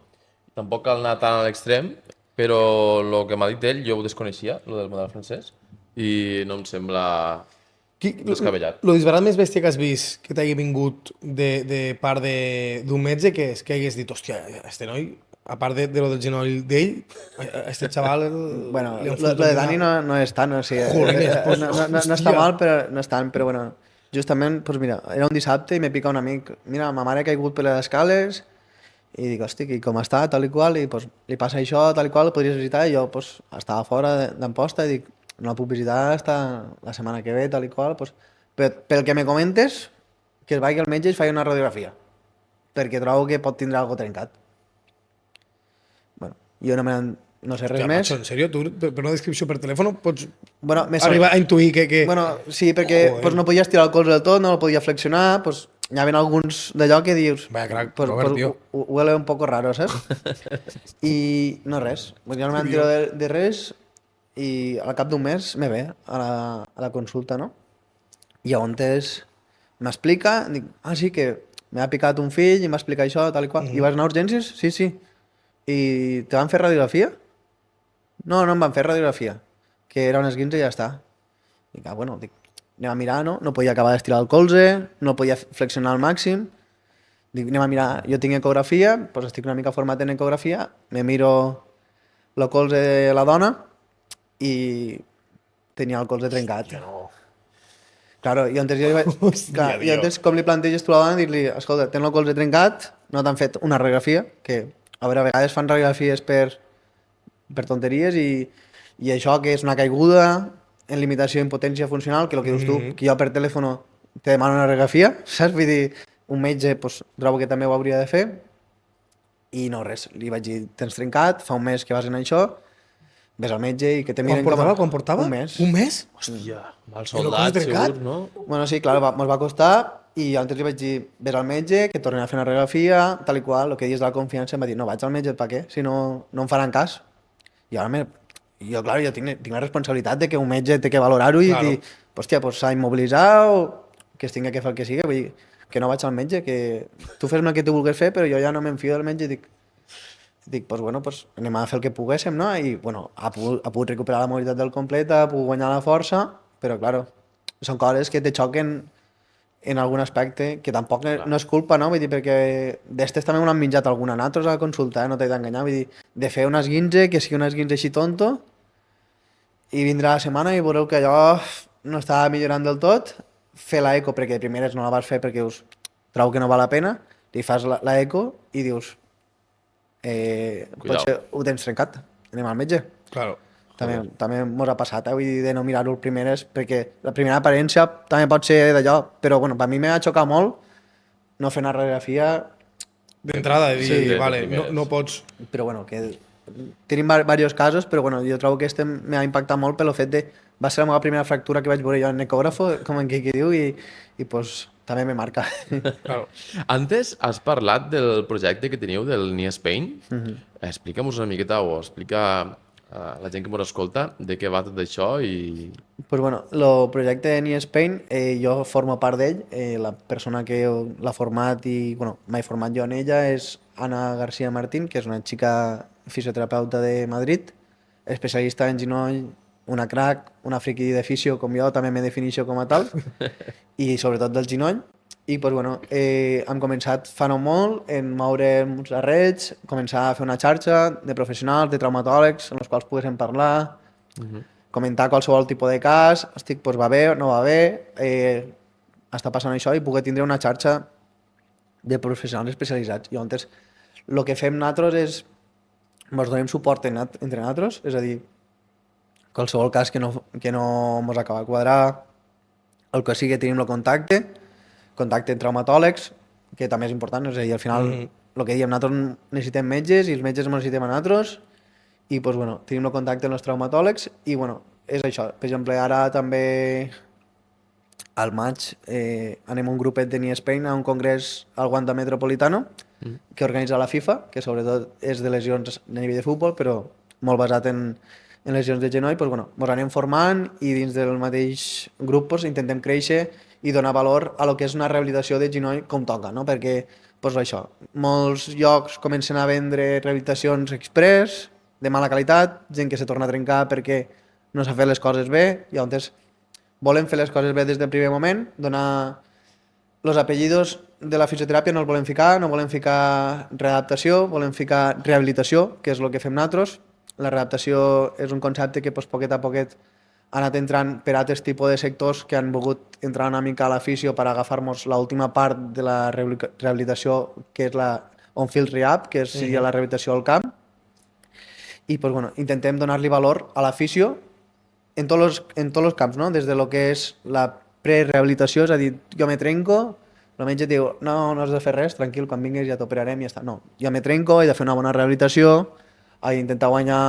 Tampoc cal anar tan a l'extrem, però el que m'ha dit ell, jo ho desconeixia, el del model francès, i no em sembla descabellat. Lo disbarat més bèstia que has vist que t'hagi vingut de part d'un metge, que és que hagués dit, hòstia, este noi, a part de lo del genoll d'ell, este xaval... Bueno, li han lo fotut de una- Dani no és tant, o sigui, Joder, pues, no hòstia. està mal, però no és tant, però bueno, justament, doncs mira, era un dissabte i me pica un amic, mira, ma mare ha caigut per les escales, i dic, hosti, i com està, tal i qual, i pues, li passa això, tal i qual, el podries visitar, i jo pues, estava fora d'Amposta, i dic, no la puc visitar hasta la setmana que ve, tal i qual, pues, pel que me comentes, que es vagi al metge i es faci una radiografia, perquè trobo que pot tindre alguna trencat. Bueno, jo no sé res Hòstia, més. macho, en sèrio? Tu, per una descripció per telèfon, pots Bueno, arribar a intuir que... Bueno, sí, perquè Joder. pues, no podies tirar el colze del tot, no el podia flexionar, pues, hi havia alguns d'allò que dius... Vaya crack, pues, Robert, tio. huele un poco raro, saps? I no res. Pues jo no m'han tirat de res i al cap d'un mes me ve a la consulta, no? I llavors m'explica, dic, sí, que m'ha picat un fill i em va explicar això, tal i qual. I vas anar a urgències? Sí, sí. I te van fer radiografia? No, no em van fer radiografia, que era un esguince i ja està. Dic, bueno, anem a mirar, no? No podia acabar d'estirar el colze, no podia flexionar al màxim. Dic, anem a mirar, jo tinc ecografia, doncs estic una mica format en ecografia, me miro el colze de la dona i tenia el colze trencat. Claro, i antes jo li vaig... clar, i antes com li planteges tu a la dona, dir-li, escolta, tens el colze trencat, no t'han fet una radiografia, que a veure, a vegades fan radiografies per tonteries i això que és una caiguda en limitació d'impotència funcional, que el que dius tu, que jo per telèfon te demano una radiografia, saps? Vull dir, un metge pues, trobo que també ho hauria de fer i no res, li vaig dir, tens trencat, fa un mes que vas en això, ves al metge i que te miren Quan portava? Un mes. Un mes? Hòstia, mal el soldat, colze trencat? segur, no? Bueno, sí, clar, mos va costar i antes li vaig dir, ves al metge, que tornen a fer una radiografia, tal i qual, el que dius de la confiança, em va dir, no vaig al metge, per què? Si no, no em faran cas. I ara jo, clar, jo tinc la responsabilitat de que un metge té que valorar-ho i dir, hòstia, pues s'ha d'immobilitzar o que es tingui que fer el que sigui, vull dir, que no vaig al metge, que tu fes el que tu vulguis fer, però jo ja no m'enfio del metge i dic, pues bueno, pues anem a fer el que poguéssim, no? I, bueno, ha pogut recuperar la mobilitat del complet, ha pogut guanyar la força, però, claro, són coses que te xoquen en algun aspecte, que tampoc no és culpa, no? Vull dir, perquè d'estes també m'han menjat alguna nosaltres a consultar, no t'he d'enganyar, vull dir, de fer un esguince, que sigui un esguince així tonto, i vindrà la setmana i veureu que allò no està millorant del tot, fer l'eco, perquè de primeres no la vas fer perquè dius, trobo que no val la pena, li fas l'eco i dius, potser ho tens trencat, anem al metge. Claro. També mos ha passat, vull dir, de no mirar-ho el primeres, perquè la primera aparença també pot ser d'allò, però bueno, per mi m'ha xocat molt no fer una radiografia, D'entrada, de dir, Sí, vale, de primeres. no pots... però bueno, que tenim diversos casos, però bueno, jo trobo que este m'ha impactat molt pel fet de... Va ser la meva primera fractura que vaig veure jo en ecògrafo, com en qui diu, i pues, també me marca. Claro. Antes has parlat del projecte que teniu del Nia Spain. Explica'm-nos una miqueta o explica a la gent que ens escolta de què va tot això i... Pues bueno, el projecte de Nia Spain, jo formo part d'ell, la persona que l'ha format i, bueno, m'he format jo en ella és Ana García Martín, que és una xica fisioterapeuta de Madrid, especialista en genoll, una crack, una friki de fisio com jo, també me defineixo com a tal, i sobretot del genoll. I pues, bueno, hem començat fa no molt en moure uns arrets, començar a fer una xarxa de professionals, de traumatòlegs, en els quals poguéssim parlar, comentar qualsevol tipus de cas, estic, pues, va bé, no va bé, està passant això, i poder tindre una xarxa de professionals especialitzats. I llavors, el que fem nosaltres és, ens donem suport entre nosaltres, és a dir, qualsevol cas que no ens acaba de quadrar, el que sigui, tenim el contacte amb traumatòlegs, que també és important, és a dir, al final, el que diem, nosaltres necessitem metges i els metges ens necessitem a nosaltres, i pues, bueno, tenim el contacte amb els traumatòlegs, i bueno, és això. Per exemple, ara també al maig anem un grupet de Nia Spain a un congrés al Wanda Metropolitano, que organitza la FIFA, que sobretot és de lesions a nivell de futbol, però molt basat en lesions de genoll, doncs, bueno, ens anem formant i dins del mateix grup doncs, intentem créixer i donar valor a lo que és una rehabilitació de genoll com toca, no? Perquè doncs, això, molts llocs comencen a vendre rehabilitacions express, de mala qualitat, gent que se torna a trencar perquè no s'ha fet les coses bé, i llavors volem fer les coses bé des del primer moment, donar els apellidos de la fisioteràpia no els volem ficar, no volem ficar readaptació, volem ficar rehabilitació, que és el que fem nosaltres. La readaptació és un concepte que doncs, poquet a poquet ha anat entrant per altres tipus de sectors que han volgut entrar una mica a la fisio per agafar-nos l'última part de la rehabilitació, que és la on-field rehab, que seria la rehabilitació al camp. I doncs, bueno, intentem donar-li valor a la fisio en tots els camps, no? Des de lo que és la prerehabilitació, és a dir, jo me trenco, el metge diu, no has de fer res, tranquil, quan vinguis ja t'operarem i ja està. No, jo me trenco, he de fer una bona rehabilitació, he d'intentar guanyar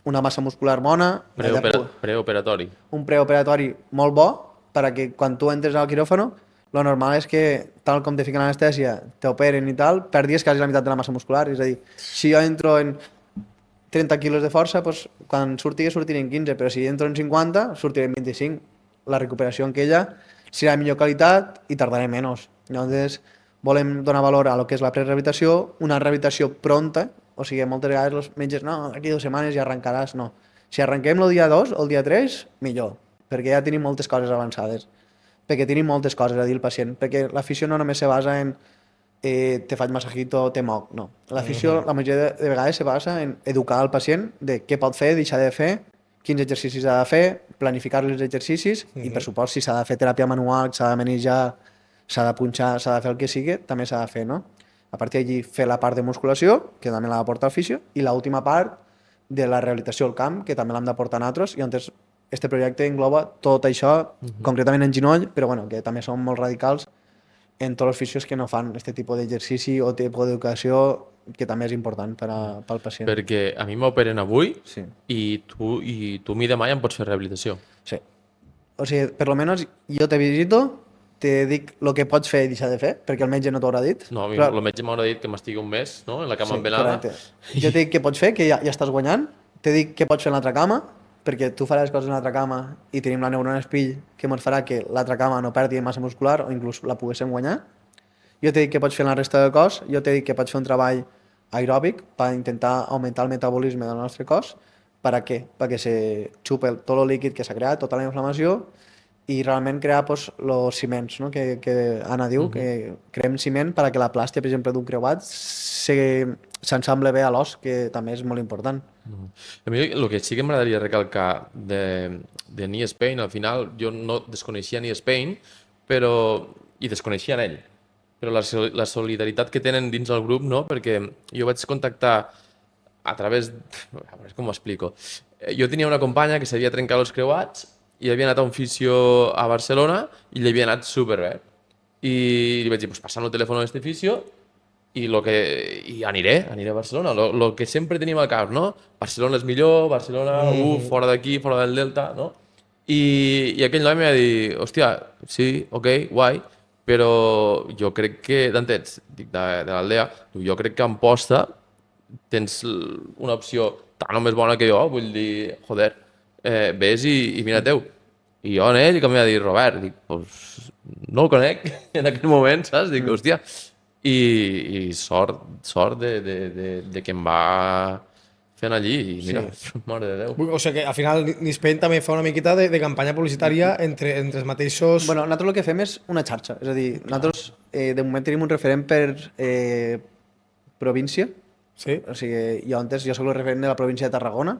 una massa muscular bona. Preoperatori. Un preoperatori molt bo, perquè quan tu entres al quiròfano, lo normal és que, tal com te fiquen l'anestèsia, t'operen i tal, perdis quasi la meitat de la massa muscular. És a dir, si jo entro en 30 quilos de força, doncs, quan sortiré en 15, però si entro en 50, sortiré en 25. La recuperació en aquella serà de millor qualitat i tardaré menys. Llavors, volem donar valor a lo que és la prerehabilitació, una rehabilitació pronta, o sigui, moltes vegades els metges, no, aquí 2 setmanes ja arrencaràs, no. Si arrenquem el dia 2 o el dia 3, millor, perquè ja tenim moltes coses avançades, perquè tenim moltes coses a dir al pacient, perquè l'afició no només se basa en te faig massajito, te moc, no. L'afició, la majoria de vegades se basa en educar al pacient de què pot fer, deixar de fer, quins exercicis ha de fer, planificar els exercicis i, per supost, si s'ha de fer teràpia manual, s'ha de manejar, s'ha de punxar, s'ha de fer el que sigui, també s'ha de fer, no? A partir d'allí, fer la part de musculació, que també l'ha d'aportar el fisio, i l'última part de la rehabilitació al camp, que també l'hem d'aportar nosaltres, i on este projecte engloba tot això, concretament en genoll, però bueno, que també són molt radicals en tots els fisios que no fan aquest tipus d'exercici o tipus d'educació, que també és important pel pacient. Perquè a mi m'operen avui Sí. i tu a mi demà ja em pots fer rehabilitació. Sí. O sigui, per lo menos jo te visito, te dic el que pots fer i deixar de fer, perquè el metge no t'ho haurà dit. No, a mi Però- el metge m'haurà dit que m'estigui un mes, no?, en la cama Sí, envenada. correcte. Jo te dic què pots fer, que ja estàs guanyant, te dic què pots fer en l'altra cama, perquè tu faràs coses en l'altra cama i tenim la neurona espill que ens farà que l'altra cama no perdi massa muscular o inclús la poguéssim guanyar. Jo te dic què pots fer en la resta del cos, jo te dic que pots fer un treball aeròbic per intentar augmentar el metabolisme del nostre cos. Per a què? Perquè se xupa tot el líquid que s'ha creat, tota la inflamació, i realment crear els ciments, no? que Anna diu, que creem ciment perquè la plàstia, per exemple, d'un creuat s'ensamble bé a l'os, que també és molt important. A mi el que sí que m'agradaria recalcar de Knee Spain, al final jo no desconeixia Knee Spain, i desconeixia en ell, però la solidaritat que tenen dins del grup, no? Perquè jo vaig contactar a través... A veure com ho explico. Jo tenia una companya que s'havia trencat els creuats i havia anat a un fisio a Barcelona i li havia anat superbé. I li vaig dir, pues passa'm el telèfon a este fisio i aniré a Barcelona. Lo que sempre tenim al cap, no? Barcelona és millor, Barcelona, fora d'aquí, fora del Delta, no? I aquell noi em va dir, hòstia, sí, ok, guai, però jo crec que, d'on ets? Dic, de l'Aldea. Jo crec que a Amposta tens una opció tan o més bona que jo, vull dir, joder, ves i mira-teu. I jo en ell, com em va dir, Robert, dic, pues, no el conec en aquell moment, saps? Dic, hòstia, i sort de que em va fent allí, i mira, mare de Déu. O sigui que al final Nispen també fa una miqueta de campanya publicitària entre els mateixos... Bueno, nosaltres el que fem és una xarxa, és a dir, nosaltres de moment tenim un referent per província, Sí? o sigui, jo soc el referent de la província de Tarragona,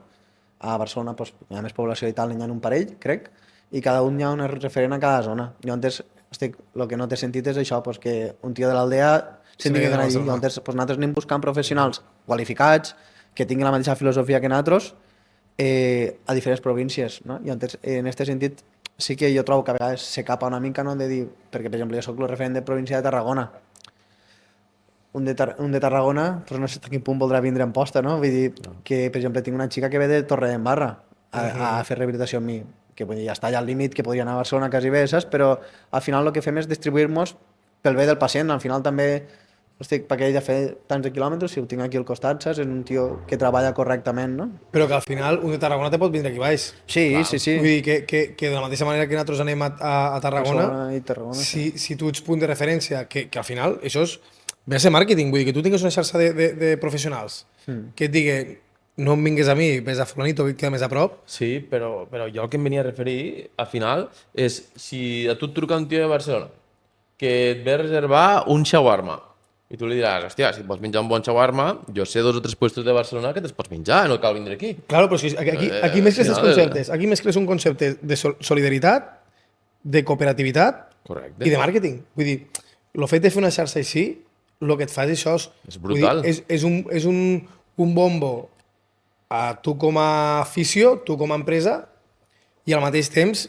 a Barcelona doncs, hi ha més població i tal, n'hi ha un parell, crec, i cada un hi ha un referent a cada zona. Jo antes, el que no té sentit és això, doncs, que un tio de l'Aldea senti que d'anar allí. Nosaltres anem buscant professionals qualificats, que tinguin la mateixa filosofia que nosaltres, a diferents províncies. No? I en aquest sentit, sí que jo trobo que a vegades se capa una mica, no? De dir, perquè, per exemple, jo soc el referent de província de Tarragona. Un de Tarragona, doncs no sé a quin punt voldrà vindre a Amposta, no? Vull dir que, per exemple, tinc una xica que ve de Torredembarra a fer rehabilitació amb mi, que vull dir, ja està allà al límit, que podria anar a Barcelona quasi bé, saps? Però al final el que fem és distribuir-nos pel bé del pacient. Al final també perquè ell ha fet tants de quilòmetres, si ho tinc aquí al costat, saps? És un tio que treballa correctament, no? Però que al final un de Tarragona te pot vindre aquí baix. Sí, sí, sí. Vull dir que de la mateixa manera que nosaltres anem a Tarragona, Barcelona i Tarragona, si tu ets punt de referència, que al final això és ve a ser màrqueting, vull dir que tu tingues una xarxa de professionals que et digui no em vingues a mi, ves a fulanito que et queda més a prop. Sí, però jo el que em venia a referir, al final, és si a tu et truca un tio de Barcelona que et ve a reservar un shawarma i tu li diràs, hòstia, si et vols menjar un bon shawarma, jo sé 2 o 3 puestos de Barcelona que te'ls pots menjar, no cal vindre aquí. Claro, però aquí mescles els conceptes. Aquí mescles un concepte de solidaritat, de cooperativitat Correcte. i de màrqueting. Vull dir, el fet de fer una xarxa així, el que et fa és això. És brutal. Vull dir, és un bombo a tu com a afició, tu com a empresa, i al mateix temps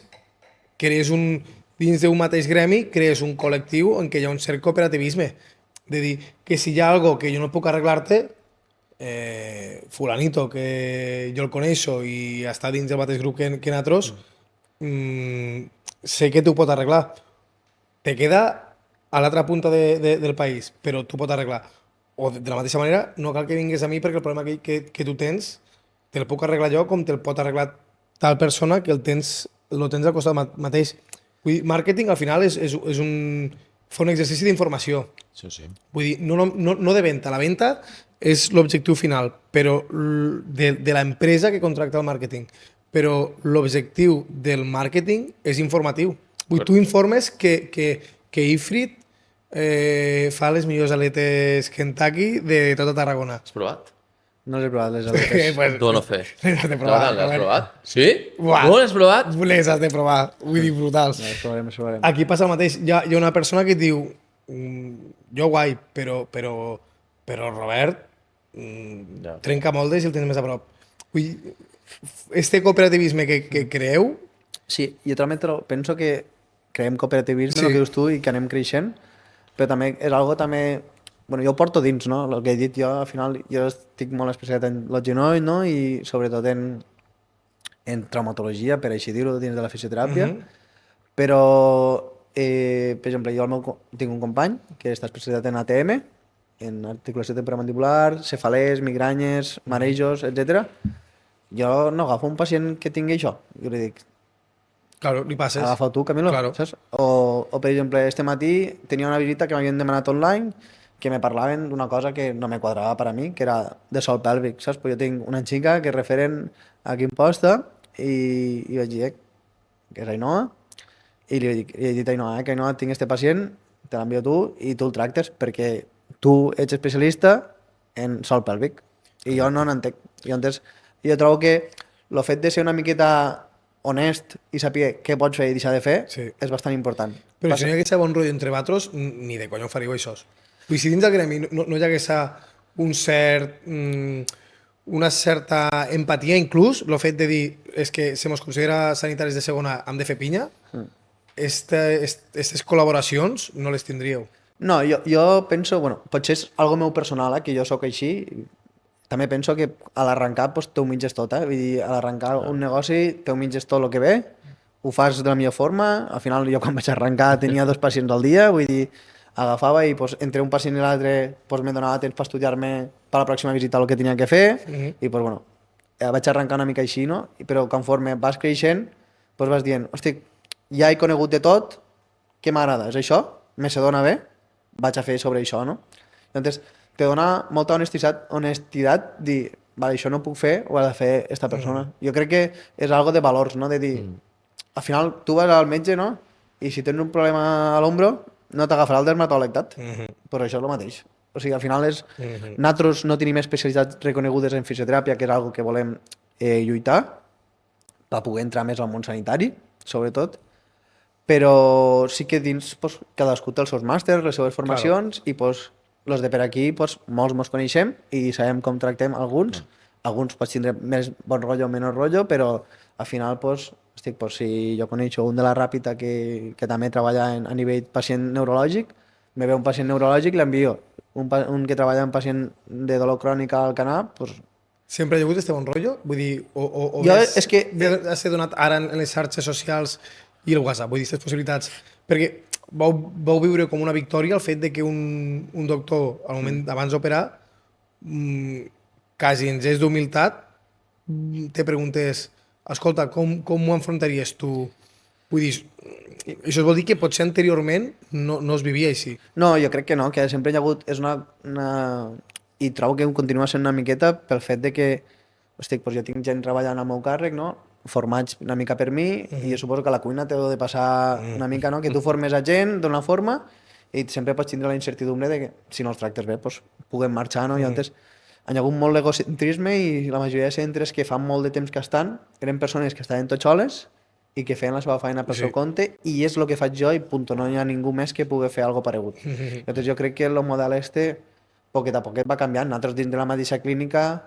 crees dins d'un mateix gremi, crees un col·lectiu en què hi ha un cert cooperativisme. De dir que si hi ha algo que jo no puc arreglar-te, fulanito, que jo el coneixo i està dins del mateix grup que nosaltres, sé que t'ho pot arreglar. Te queda a l'altra punta del país, però t'ho pot arreglar. O de la mateixa manera, no cal que vinguis a mi perquè el problema que tu tens te'l puc arreglar jo com te'l pot arreglar tal persona que el tens al costat mateix. Vull dir, màrqueting al final és fa un exercici d'informació. Sí. Vull dir, no de venda. La venda és l'objectiu final, però de l'empresa que contracta el màrqueting. Però l'objectiu del màrqueting és informatiu. Vull dir, tu informes que Ifrit fa les millors aletes Kentucky de tota Tarragona. Has provat? No les he provat, les aletes. Pues, Dono fe. les has de provar. L'has Robert. provat? Sí? Buah. No l'has provat? Les has de provar. Vull dir, brutals. Les provarem, les provarem. Aquí passa el mateix. Hi ha una persona que et diu jo guai, però Robert Ja. trenca moldes i el tens més a prop. Vull dir, este cooperativisme que creeu, Sí, jo també penso que creem cooperativisme, Sí. el que dius tu, i que anem creixent, però també és algo també... Bueno, jo ho porto dins, no? El que he dit jo, al final, jo estic molt especialitzat en el genoll, no? I sobretot en traumatologia, per així dir-ho, dins de la fisioteràpia. Però, per exemple, jo tinc un company que està especialitzat en ATM, en articulació temporomandibular, cefalès, migranyes, marejos, etc. Jo no agafo un pacient que tingui això. Jo li dic, claro, li passes. agafa tu, Camilo, Claro. saps? O, per exemple, este matí tenia una visita que m'havien demanat online que me parlaven d'una cosa que no me quadrava per a mi, que era de sol pèlvic, saps? Però jo tinc una xica que és referent aquí en posta i vaig dir, que és Ainhoa, i li he dit a Ainhoa, que Ainhoa, tinc este pacient, te l'envio tu i tu el tractes perquè tu ets especialista en sol pèlvic i jo no n'entenc. Jo trobo que el fet de ser una miqueta honest i saber què pots fer i deixar de fer Sí. és bastant important. Però si no hi hagués bon rotllo entre vosaltres, ni de conya ho faríeu això. Vull dir, si dins del gremi no hi hagués una certa empatia, inclús, el fet de dir és que se mos considera sanitaris de segona, hem de fer pinya, aquestes col·laboracions no les tindríeu. No, jo penso, bueno, potser és algo meu personal, que jo sóc així. També penso que a l'arrencar pues, t'ho mitges tot, Vull dir, a l'arrencar un negoci t'ho mitges tot el que ve, ho fas de la millor forma. Al final jo quan vaig arrencar tenia 2 pacients al dia, vull dir, agafava i pues, entre un pacient i l'altre pues, me donava temps per estudiar-me per la pròxima visita el que tenia que fer i pues, bueno, vaig arrencar una mica així, no? Però conforme vas creixent pues, vas dient, hosti, ja he conegut de tot, què m'agrada? És això? Me se dona bé? Vaig a fer sobre això, no? Llavors, te dona molta honestitat dir, vale, això no puc fer, ho ha de fer esta persona. Jo crec que és algo de valors, no? De dir, al final tu vas al metge, no? I si tens un problema a l'ombro, no t'agafarà el dermatòleg, però això és el mateix. O sigui, al final és... Nosaltres no tenim especialitats reconegudes en fisioteràpia, que és algo que volem lluitar, per poder entrar més al món sanitari, sobretot, però sí que dins pues, cadascú té els seus màsters, les seves formacions, i pues, els de per aquí pues, molts mos coneixem i sabem com tractem alguns. Alguns pots tindre més bon rotllo o menys rotllo, però al final pues, si jo coneixo un de la Ràpita que també treballa a nivell pacient neurològic, me ve un pacient neurològic, l'envio. Un que treballa en pacient de dolor crònica al canap, pues, Sempre hi ha hagut este bon rotllo? Vull dir, o Jo, més, és que- ha ser donat ara en les xarxes socials i el WhatsApp, vull dir, aquestes possibilitats. Perquè vau viure com una victòria el fet de que un doctor, al moment d'abans d'operar, quasi en gest d'humilitat, te preguntes, escolta, com ho enfrontaries tu? Vull dir, això vol dir que potser anteriorment no es vivia així. No, jo crec que no, que sempre hi ha hagut... És I trobo que continua sent una miqueta pel fet de que doncs jo tinc gent treballant al meu càrrec, no? Formats una mica per mi, i jo suposo que a la cuina t'heu de passar una mica, no? Que tu formes a gent d'una forma i sempre pots tindre la incertidumbre de que si no els tractes bé, doncs puguem marxar, no? I antes hi ha hagut molt d'egocentrisme i la majoria de centres que fan molt de temps que estan eren persones que estaven tots soles i que feien la seva feina pel seu compte, i és el que faig jo i punt, no hi ha ningú més que pugui fer alguna paregut. Llavors jo crec que el model poquet a poquet va canviant. Nosaltres dins de la mateixa clínica,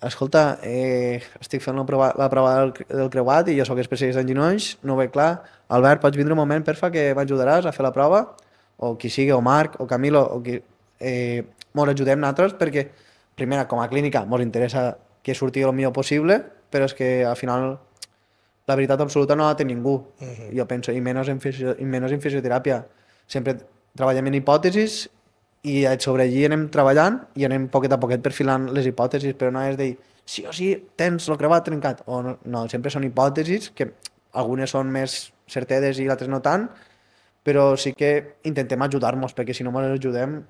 escolta, estic fent la prova del creuat i jo sóc especialista en genolls, no ho veig clar. Albert, pots vindre un moment, perfa, que m'ajudaràs a fer la prova? O qui sigui, o Marc, o Camilo, o qui... Mos ajudem nosaltres perquè, primera, com a clínica, mos interessa que surti el millor possible, però és que al final la veritat absoluta no la té ningú, jo penso, i menys en fisioteràpia. Sempre treballem en hipòtesis i sobre allí anem treballant i anem poquet a poquet perfilant les hipòtesis, però no és dir, sí o sí, tens el creuat trencat, o no, sempre són hipòtesis, que algunes són més certeres i altres no tant, però sí que intentem ajudar-nos, perquè si no ens ajudem...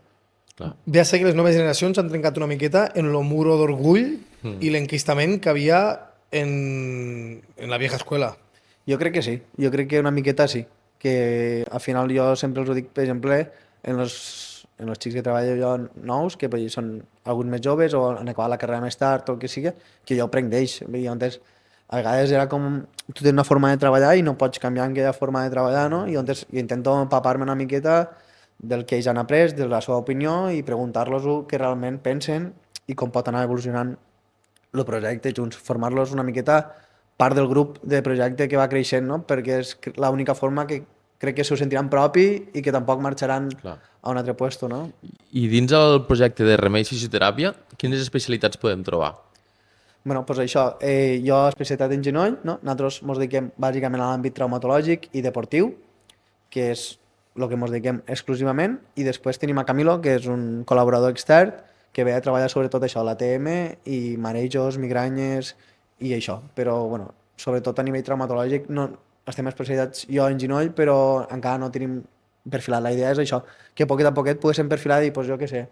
Clar. Ve a ser que les noves generacions han trencat una miqueta en lo muro d'orgull i l'enquistament que havia en la vieja escuela. Jo crec que sí, jo crec que una miqueta sí, que al final jo sempre els ho dic, per exemple, en els xics que treballo jo nous, que pues, són alguns més joves o han acabat la carrera més tard o el que sigui, que jo aprenc d'ells. Vull dir, Llavors, a vegades era com, tu tens una forma de treballar i no pots canviar en aquella forma de treballar, no? I llavors jo intento empapar-me una miqueta del que ells han après, de la seva opinió i preguntar-los què realment pensen i com pot anar evolucionant el projecte junts, formar-los una miqueta part del grup de projecte que va creixent, no? Perquè és l'única forma que crec que s'ho sentiran propi i que tampoc marxaran Clar. a un altre puesto, no? I dins el projecte de Remei Fisioteràpia, quines especialitats podem trobar? Bueno, doncs això, jo especialitat en genoll, no? Nosaltres ens dediquem bàsicament a l'àmbit traumatològic i deportiu, que és el que ens dediquem exclusivament, i després tenim a Camilo, que és un col·laborador extern, que ve a treballar sobretot això, l'ATM i marejos, migranyes i això. Però, bueno, sobretot a nivell traumatològic no, estem especialitzats jo en genoll, però encara no tenim perfilat. La idea és això, que poquet a poquet poguéssim perfilar i, doncs jo què sé,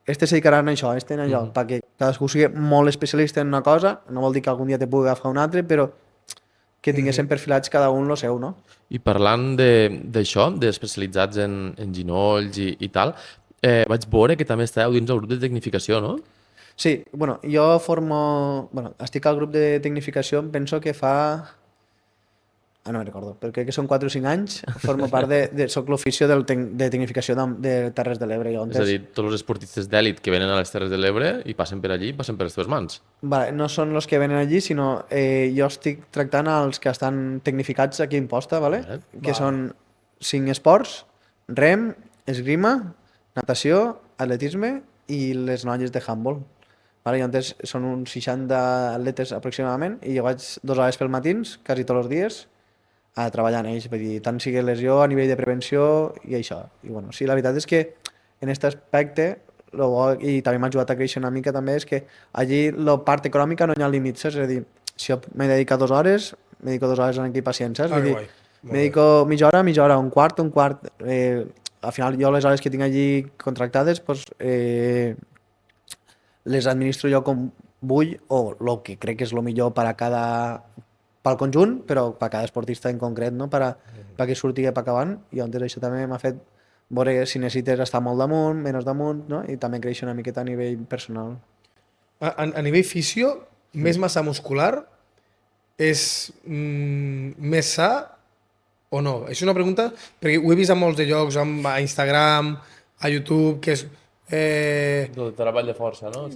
este se dedicarà en això, este en allò, perquè cadascú sigui molt especialista en una cosa, no vol dir que algun dia te pugui agafar un altre, però que tinguéssim perfilats cada un lo seu, no? I parlant d'això, d'especialitzats en ginolls i tal, vaig veure que també estàveu dins el grup de tecnificació, no? Sí, bueno, jo formo... Bueno, estic al grup de tecnificació, em penso que fa... no me'n recordo, però crec que són 4 o 5 anys, formo part soc l'oficio de tecnificació de Terres de l'Ebre. És a dir, tots els esportistes d'èlit que venen a les Terres de l'Ebre i passen per allí, passen per les teves mans. Vale, no són els que venen allí, sinó jo estic tractant els que estan tecnificats aquí a Imposta, vale? Que són 5 esports, rem, esgrima, natació, atletisme i les noies de handball. Vale? Llavors són uns 60 atletes aproximadament i jo vaig 2 hores pel matins, quasi tots els dies, a treballar en ells, vull dir, tant sigui lesió a nivell de prevenció i això. I bueno, sí, la veritat és que en aquest aspecte, lo bo, i també m'ha ajudat a créixer una mica també, és que allí la part econòmica no hi ha límits, saps? És a dir, si jo m'he dedicat 2 hores, me dedico 2 hores aquí pacient, saps? Vull dir, guai. Molt me dedico mitja hora, un quart. Al final jo les hores que tinc allí contractades, pues, les administro jo com vull o el que crec que és el millor per a pel conjunt, però per a cada esportista en concret, no? perquè surti per acabant, i llavors això també m'ha fet veure si necessites estar molt damunt, menys damunt, no? I també créixer una miqueta a nivell personal. A nivell fisio, més massa muscular és més sa o no? És una pregunta, perquè ho he vist a molts de llocs, a Instagram, a YouTube, que és... El treball de força, no?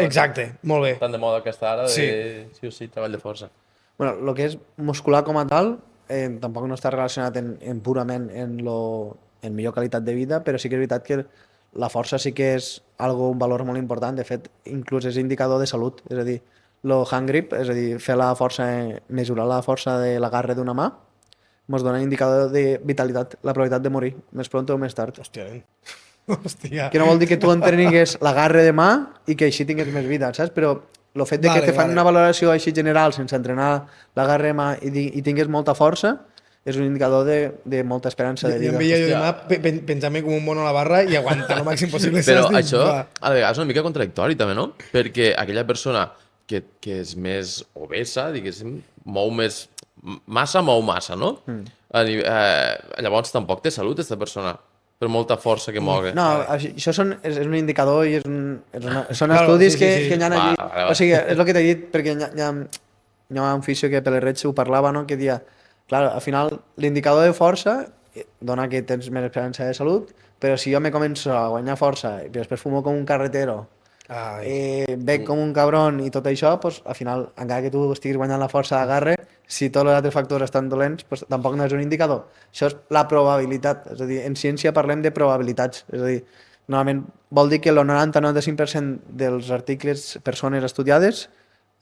Exacte, molt bé. Tan de moda aquesta ara de Sí. sí, treball de força. Bueno, el que és muscular com a tal tampoc no està relacionat purament en millor qualitat de vida, però sí que és veritat que la força sí que és un valor molt important. De fet, inclús és indicador de salut. És a dir, el hand grip, és a dir, fer la força, mesurar la força de l'agarre d'una mà, ens dona indicador de vitalitat, la probabilitat de morir, més pront o més tard. Hòstia, nen. Hòstia. Que no vol dir que tu entreningues l'agarre de mà i que així tingues més vida, saps? Però el fet de que te fan una valoració així general sense entrenar l'agarre de mà i tingues molta força és un indicador de molta esperança de I vida. em veia jo demà penjar-me com un mono a la barra i aguantar el màxim possible. Però saps? això, Va. a vegades, és una mica contradictori també, no? Perquè aquella persona que és més obesa, diguéssim, mou més... Massa mou massa, no? Llavors tampoc té salut, aquesta persona, per molta força que mogui. No, això és un indicador i són Claro, estudis sí, sí, sí. que hi ha allí. Vale. O sigui, és el que t'he dit, perquè hi ha un fisio que Pelerreig ho parlava, no? Que dia, clar, al final l'indicador de força dona que tens més esperança de salut, però si jo me començo a guanyar força i després fumo com un carretero, bec com un cabron i tot això, pues, al final, encara que tu estiguis guanyant la força d'agarre, si tots els altres factors estan dolents, pues, tampoc no és un indicador. Això és la probabilitat. És a dir, en ciència parlem de probabilitats. És a dir, normalment vol dir que el 90-95% dels articles, persones estudiades,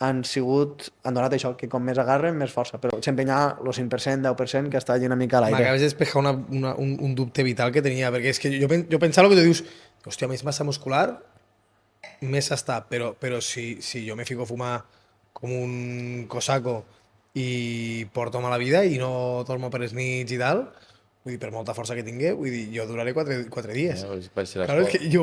han donat això, que com més agarren, més força. Però sempre hi ha el 5%, 10% que està allà una mica a l'aire. M'acabes d'espejar un dubte vital que tenia, perquè és que jo pensava el que tu dius, hòstia, més massa muscular, més està, però si jo me fico a fumar com un cosaco i porto mala vida i no dormo per les nits i tal, Vull dir, per molta força que tingui, vull dir, jo duraré 4 dies. Vaig ser Claro, és que jo...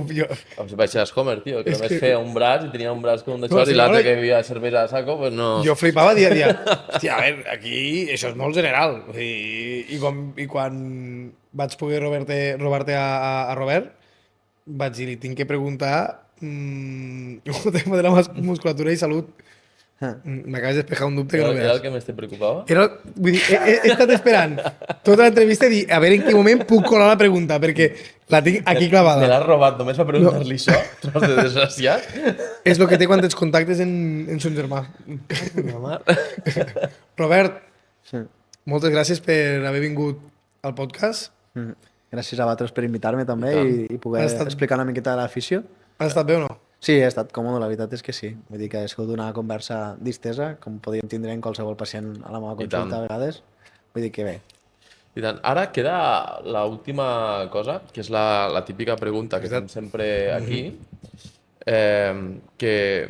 Vaig ser Homer, tio, que És només que- feia un braç i tenia un braç com un de No, xor sí, i l'altre ara- que bevia cervesa a saco, pues no... Jo flipava dia a dia. Hòstia, a veure, aquí això és molt general. Vull dir, i quan vaig poder robar-te a Robert, vaig dir, li tinc que preguntar el tema de la musculatura i salut. M'acabes de despejar un dubte que no Era el veus. que més te preocupava? Vull dir, he estat esperant tota l'entrevista i dir, a veure en quin moment puc colar la pregunta, perquè la tinc aquí Me clavada. l'has robat només per preguntar-li això, tros de desgraciat. És el que té quan ets contactes en son germà. Robert, Sí. moltes gràcies per haver vingut al podcast. Gràcies a vosaltres per invitar-me també i poder Ha estat- explicar una miqueta de l'afició. Ha estat bé o no? Sí, ha estat còmode, la veritat és que sí. Vull dir que ha sigut una conversa distesa, com podríem tindre en qualsevol pacient a la meva I tant. consulta a vegades. Vull dir que bé. I tant. Ara queda l'última cosa, que és la típica pregunta que fem sempre aquí, que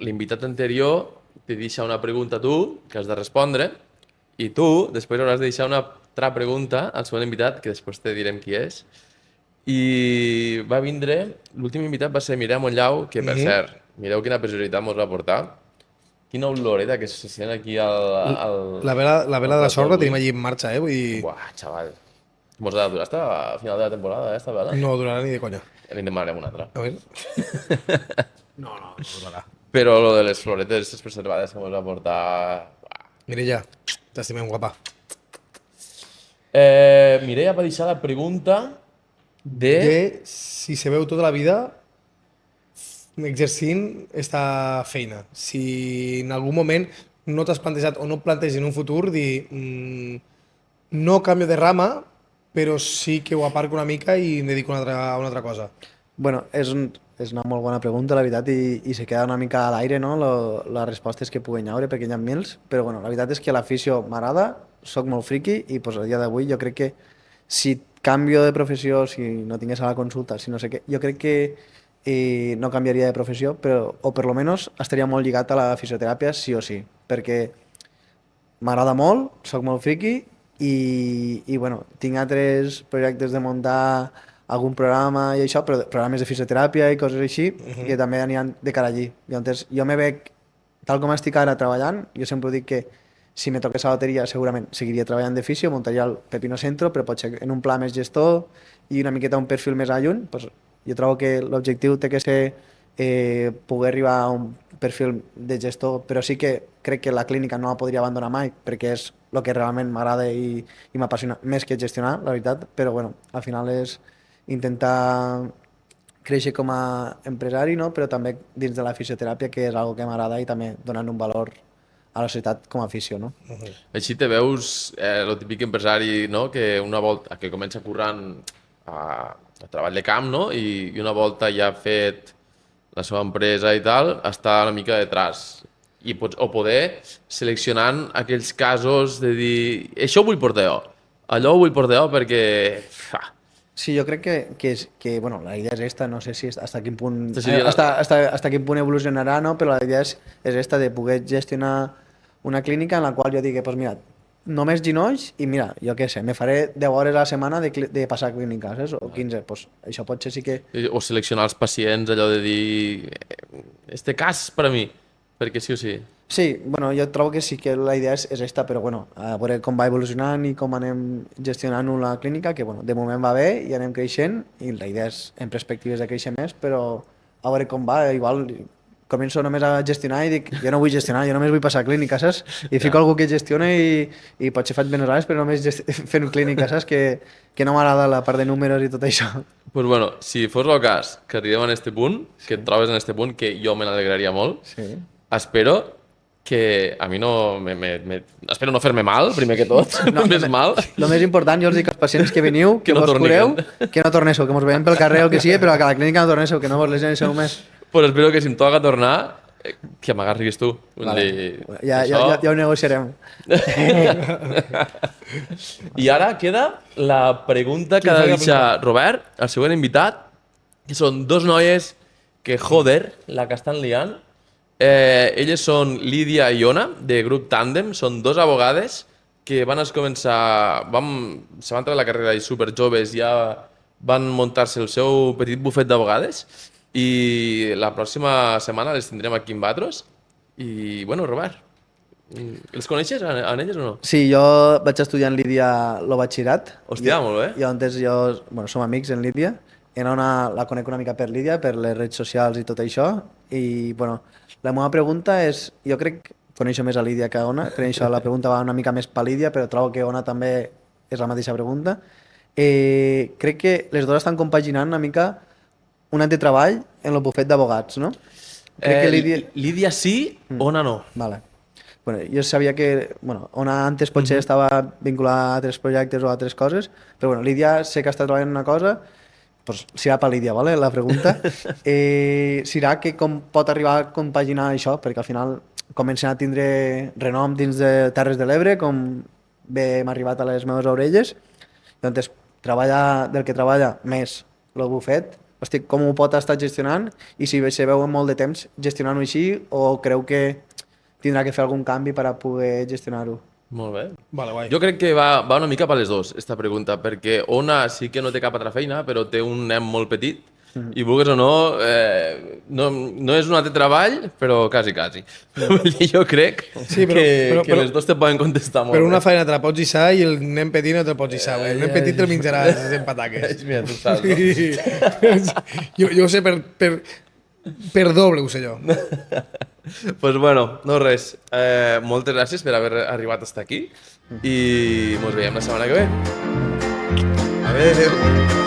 l'invitat anterior te deixa una pregunta a tu, que has de respondre, i tu després hauràs de deixar una altra pregunta al següent invitat, que després te direm qui és. I va vindre, l'últim invitat va ser Mireia Montllau, que per cert, mireu quina personalitat mos va portar. Quina oloreta que se sent aquí al... La vela de la sort la tenim allí en marxa, Vull dir, Buah, xaval. Mos ha de durar hasta a final de la temporada, esta vela. no durarà ni de conya. Li en demanarem una altra. A veure. No durarà. Però lo de les floretes aquestes preservades que mos va portar... Mireia, t'estimem, guapa. Mireia va deixar la pregunta de... De si se veu tota la vida exercint esta feina. Si en algun moment no t'has plantejat o no planteges en un futur dir no canvio de rama, però sí que ho aparco una mica i em dedico a una altra cosa. Bueno, és una molt bona pregunta, la veritat, i se queda una mica a l'aire, no?, les respostes que puguen haure, perquè hi ha mils, però bueno, la veritat és que l'afició m'agrada, soc molt friqui, i pues, a dia d'avui jo crec que si canvio de professió, si no tingués a la consulta, si no sé què, jo crec que no canviaria de professió, però, o per lo menos estaria molt lligat a la fisioteràpia sí o sí, perquè m'agrada molt, soc molt friqui i bueno, tinc altres projectes de muntar algun programa i això, però programes de fisioteràpia i coses així, que també aniran de cara allí. Llavors, jo me veig, tal com estic ara treballant, jo sempre dic que si me toqués la loteria segurament seguiria treballant de fisio, muntaria el Pepino Centro, però potser en un pla més gestor i una miqueta un perfil més a lluny, doncs jo trobo que l'objectiu té que ser poder arribar a un perfil de gestor, però sí que crec que la clínica no la podria abandonar mai, perquè és el que realment m'agrada i m'apassiona, més que gestionar, la veritat, però bueno, al final és intentar créixer com a empresari, no? Però també dins de la fisioteràpia, que és algo que m'agrada i també donant un valor a la societat com a afició, no? Així te veus el típic empresari, no?, que una volta que comença currant a treball de camp, no?, i una volta ja ha fet la seva empresa i tal, està una mica detrás. O poder seleccionant aquells casos de dir això ho vull portar jo, allò ho vull portar jo perquè... Sí, jo crec que bueno, la idea és esta, no sé si hasta quin punt, Esta seria la- hasta quin punt evolucionarà, no? Però la idea és esta de poder gestionar una clínica en la qual jo digui, pues mira, només ginolls i mira, jo què sé, me faré 10 hores a la setmana de passar clínica, saps? O 15, pues això potser sí que... O seleccionar els pacients, allò de dir este cas per a mi, perquè sí o sí. Sí, bueno, jo trobo que sí que la idea és esta, però bueno, a veure com va evolucionant i com anem gestionant la clínica, que bueno, de moment va bé i anem creixent i la idea és en perspectives de créixer més, però a veure com va, igual començo només a gestionar i dic, jo no vull gestionar, jo només vull passar clínica, saps? I fico algú que gestiona i potser faig menys hores, però només fent clínica, saps? Que no m'agrada la part de números i tot això. Pues bueno, si fos el cas que arribem a este punt, que et trobes en este punt, que jo me n'alegraria molt, Sí. espero que a mi no... espero no fer-me mal, primer que tot, no, més mal. El més important, jo els dic als pacients que veniu, Que que no vos tornigen. cureu, que no tornéssiu, que mos veiem pel carrer o que sigui, però que a la clínica no tornéssiu, que no vos lesioneu més. Pues espero que si em toca tornar, que m'agarris tu. Vull dir, Ja ho negociarem. I ara queda la pregunta que ha de deixar Robert, el següent invitat, que són dos noies que, joder, la que estan liant. Elles són Lídia i Ona, de grup Tàndem, són dos abogades que van començar... Se van entrar a la carrera i superjoves, ja van muntar-se el seu petit bufet d'abogades i la pròxima setmana les tindrem aquí en Batros. I, bueno, Robert, els coneixes, a elles o no? Sí, jo vaig estudiar en Lídia el batxillerat. Hòstia, molt bé. I antes bueno, som amics en Lídia. I Ona la conec una mica per Lídia, per les redes socials i tot això. I, bueno, la meva pregunta és... Jo crec que coneixo més a Lídia que a Ona. Crec que la pregunta va una mica més per Lídia, però trobo que Ona també és la mateixa pregunta. Crec que les dues estan compaginant una mica un any de treball en el bufet d'abogats, no? Crec que Lídia sí, Ona no. Vale. Bueno, jo sabia que Ona antes potser estava vinculada a altres projectes o a altres coses, però bueno, Lídia sé que està treballant en una cosa, pues serà per Lídia, vale? La pregunta. Serà que com pot arribar a compaginar això, perquè al final comencen a tindre renom dins de Terres de l'Ebre, com bé m'ha arribat a les meves orelles, doncs treballa del que treballa més el bufet, hosti, com ho pot estar gestionant i si se veu molt de temps gestionant-ho així o creu que tindrà que fer algun canvi per a poder gestionar-ho? Molt bé. Vale, guai. Jo crec que va una mica per les dues, esta pregunta, perquè Ona sí que no té cap altra feina, però té un nen molt petit i vulguis o no, no és un altre treball, però quasi. Jo crec que les dues te poden contestar molt Però bé. una feina te la pots guisar i el nen petit no te'l pots guisar. El nen petit te'l menjaràs en pataques. Mira, tu saps, no? Jo ho sé per doble, ho sé jo. Pues bueno, no res. Moltes gràcies per haver arribat fins aquí i mos veiem la setmana que ve. Adéu.